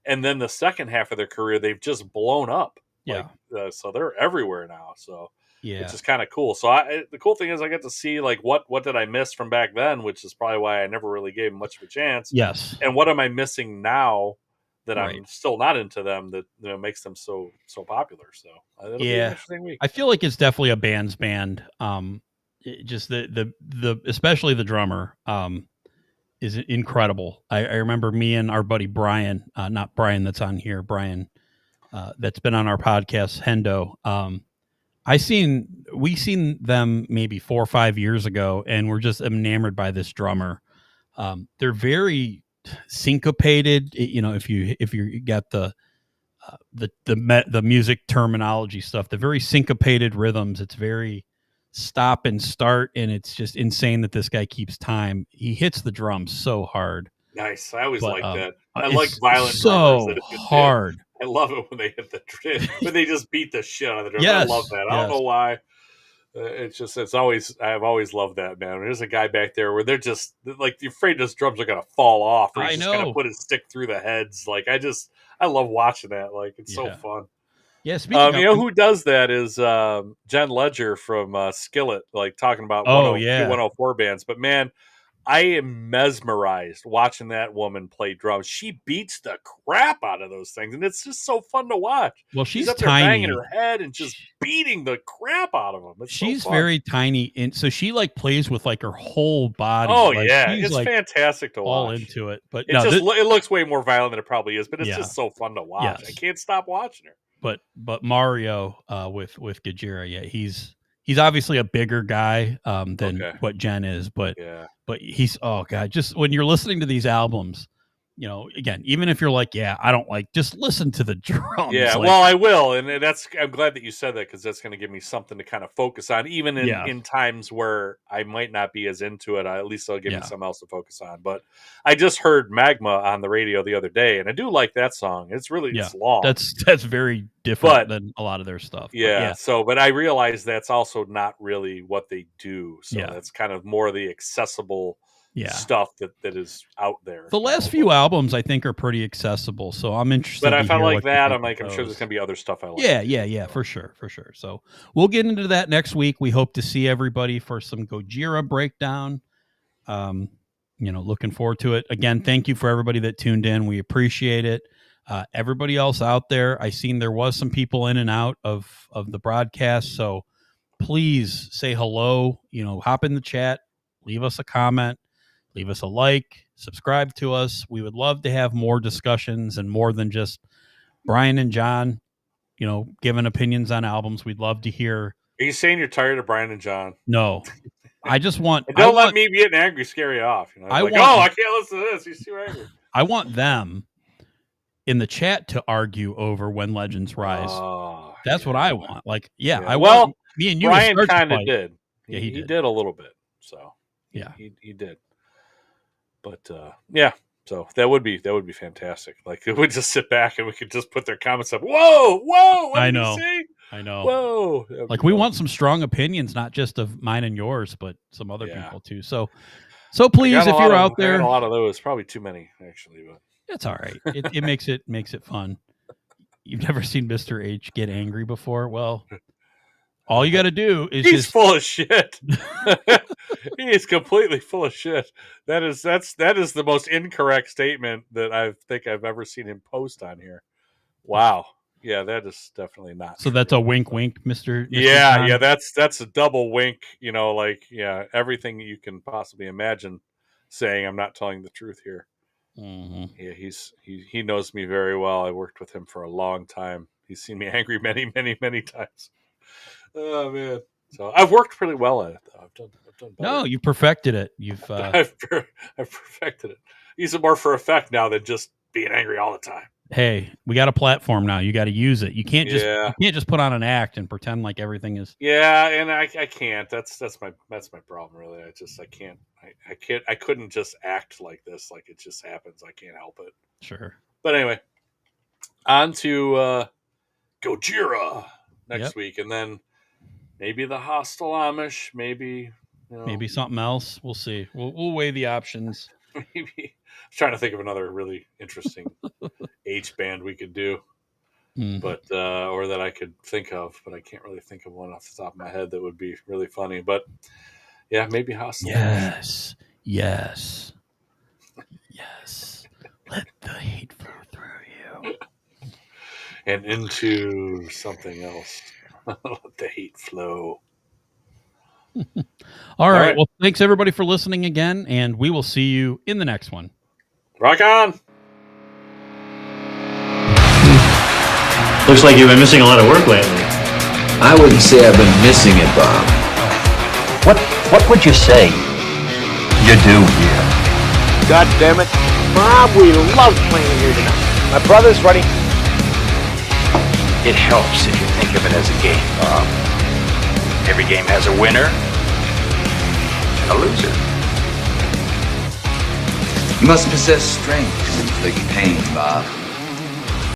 And then the second half of their career, they've just blown up. Yeah. So they're everywhere now. So yeah, which is kind of cool. So the cool thing is I get to see like what did I miss from back then, which is probably why I never really gave them much of a chance. Yes. And what am I missing now that I'm still not into them that makes them so popular. So it'll be an interesting week. I feel like it's definitely a band's band. Just the especially the drummer is incredible. I remember me and our buddy Brian, not Brian that's on here, Brian that's been on our podcast, Hendo. We seen them maybe 4 or 5 years ago, and we're just enamored by this drummer. They're very syncopated. If you got the music terminology stuff, the very syncopated rhythms. It's very stop and start, and it's just insane that this guy keeps time. He hits the drums so hard. Nice. I always like that. I like violent so hard. I love it when they hit the when they just beat the shit out of the drums. I love that. I don't know why. I've always loved that, man. There's a guy back there where they're just like you're afraid those drums are gonna fall off, or he's just gonna put his stick through the heads. Like I love watching that. Like it's so fun. Yeah, speaking of, who does that is Jen Ledger from Skillet, like talking about 104 bands. But man, I am mesmerized watching that woman play drums. She beats the crap out of those things, and it's just so fun to watch. Well, she's up there tiny, banging her head and just beating the crap out of them. She's very tiny, and so she like plays with like her whole body. Oh like, it's like fantastic to watch. All into it, but it looks way more violent than it probably is. But it's just so fun to watch. Yes. I can't stop watching her. But Mario with Gojira, he's obviously a bigger guy than what Jen is, but he's just when you're listening to these albums, again, even if you're like, I don't like, just listen to the drums. Yeah, well, I will, and I'm glad that you said that because that's going to give me something to kind of focus on, even in times where I might not be as into it. At least it'll give me something else to focus on. But I just heard Magma on the radio the other day, and I do like that song. It's really it's long. That's very different than a lot of their stuff. But I realize that's also not really what they do. So that's kind of more the accessible stuff that is out there. The last few albums I think are pretty accessible, so I'm interested. But if I like that, I'm sure there's gonna be other stuff I like. Yeah, for sure. So we'll get into that next week. We hope to see everybody for some Gojira breakdown. Looking forward to it. Again, thank you for everybody that tuned in. We appreciate it. Everybody else out there, I seen there was some people in and out of the broadcast, so please say hello. Hop in the chat, leave us a comment. Leave us a like, subscribe to us. We would love to have more discussions and more than just Brian and John, giving opinions on albums. We'd love to hear. Are you saying you're tired of Brian and John? No. I just want... Don't let me getting angry scare you off. I can't listen to this. He's too angry. I want them in the chat to argue over When Legends Rise. That's what I want. Like, I want me and you. Brian kind of did. Yeah, he did a little bit. So he did. But so that would be fantastic. Like we would just sit back and we could just put their comments up. Whoa! What I did know. you say? I know. Whoa! Like we want some strong opinions, not just of mine and yours, but some other people too. So please, if you're out there, a lot of those, probably too many actually, but it's all right. It makes it fun. You've never seen Mr. H get angry before? Well, all you got to do is He's just full of shit. He is completely full of shit. That is the most incorrect statement that I think I've ever seen him post on here. Wow. Yeah, that is definitely not. So true. that's a wink, wink, Mr. Yeah, John? yeah, that's a double wink. You know, like everything you can possibly imagine saying. I'm not telling the truth here. Mhm. Yeah, he knows me very well. I worked with him for a long time. He's seen me angry many, many, many times. Oh man. So I've worked pretty well at it, though. I've done better. No, you perfected it. You've I've perfected it. Use it more for effect now than just being angry all the time. hey, we got a platform now. You got to use it. You can't just put on an act and pretend like everything is. Yeah, and I can't. That's my problem really. I couldn't just act like this, like it just happens. I can't help it. Sure. But anyway, on to Gojira next week, and then maybe the Hostile Amish, maybe maybe something else. We'll see. We'll weigh the options. Maybe I'm trying to think of another really interesting H band we could do, but or that I could think of, but I can't really think of one off the top of my head that would be really funny. But yeah, maybe Hostile. Yes. Let the hate flow through you. And into something else. Let the hate flow. All right. Well, thanks everybody for listening again, and we will see you in the next one. Rock on. Looks like you've been missing a lot of work lately. I wouldn't say I've been missing it, Bob. What would you say you do here? God damn it. Bob, we love playing here tonight. My brother's ready. It helps if you think of it as a game, Bob. Every game has a winner and a loser. You must possess strength to inflict pain, Bob.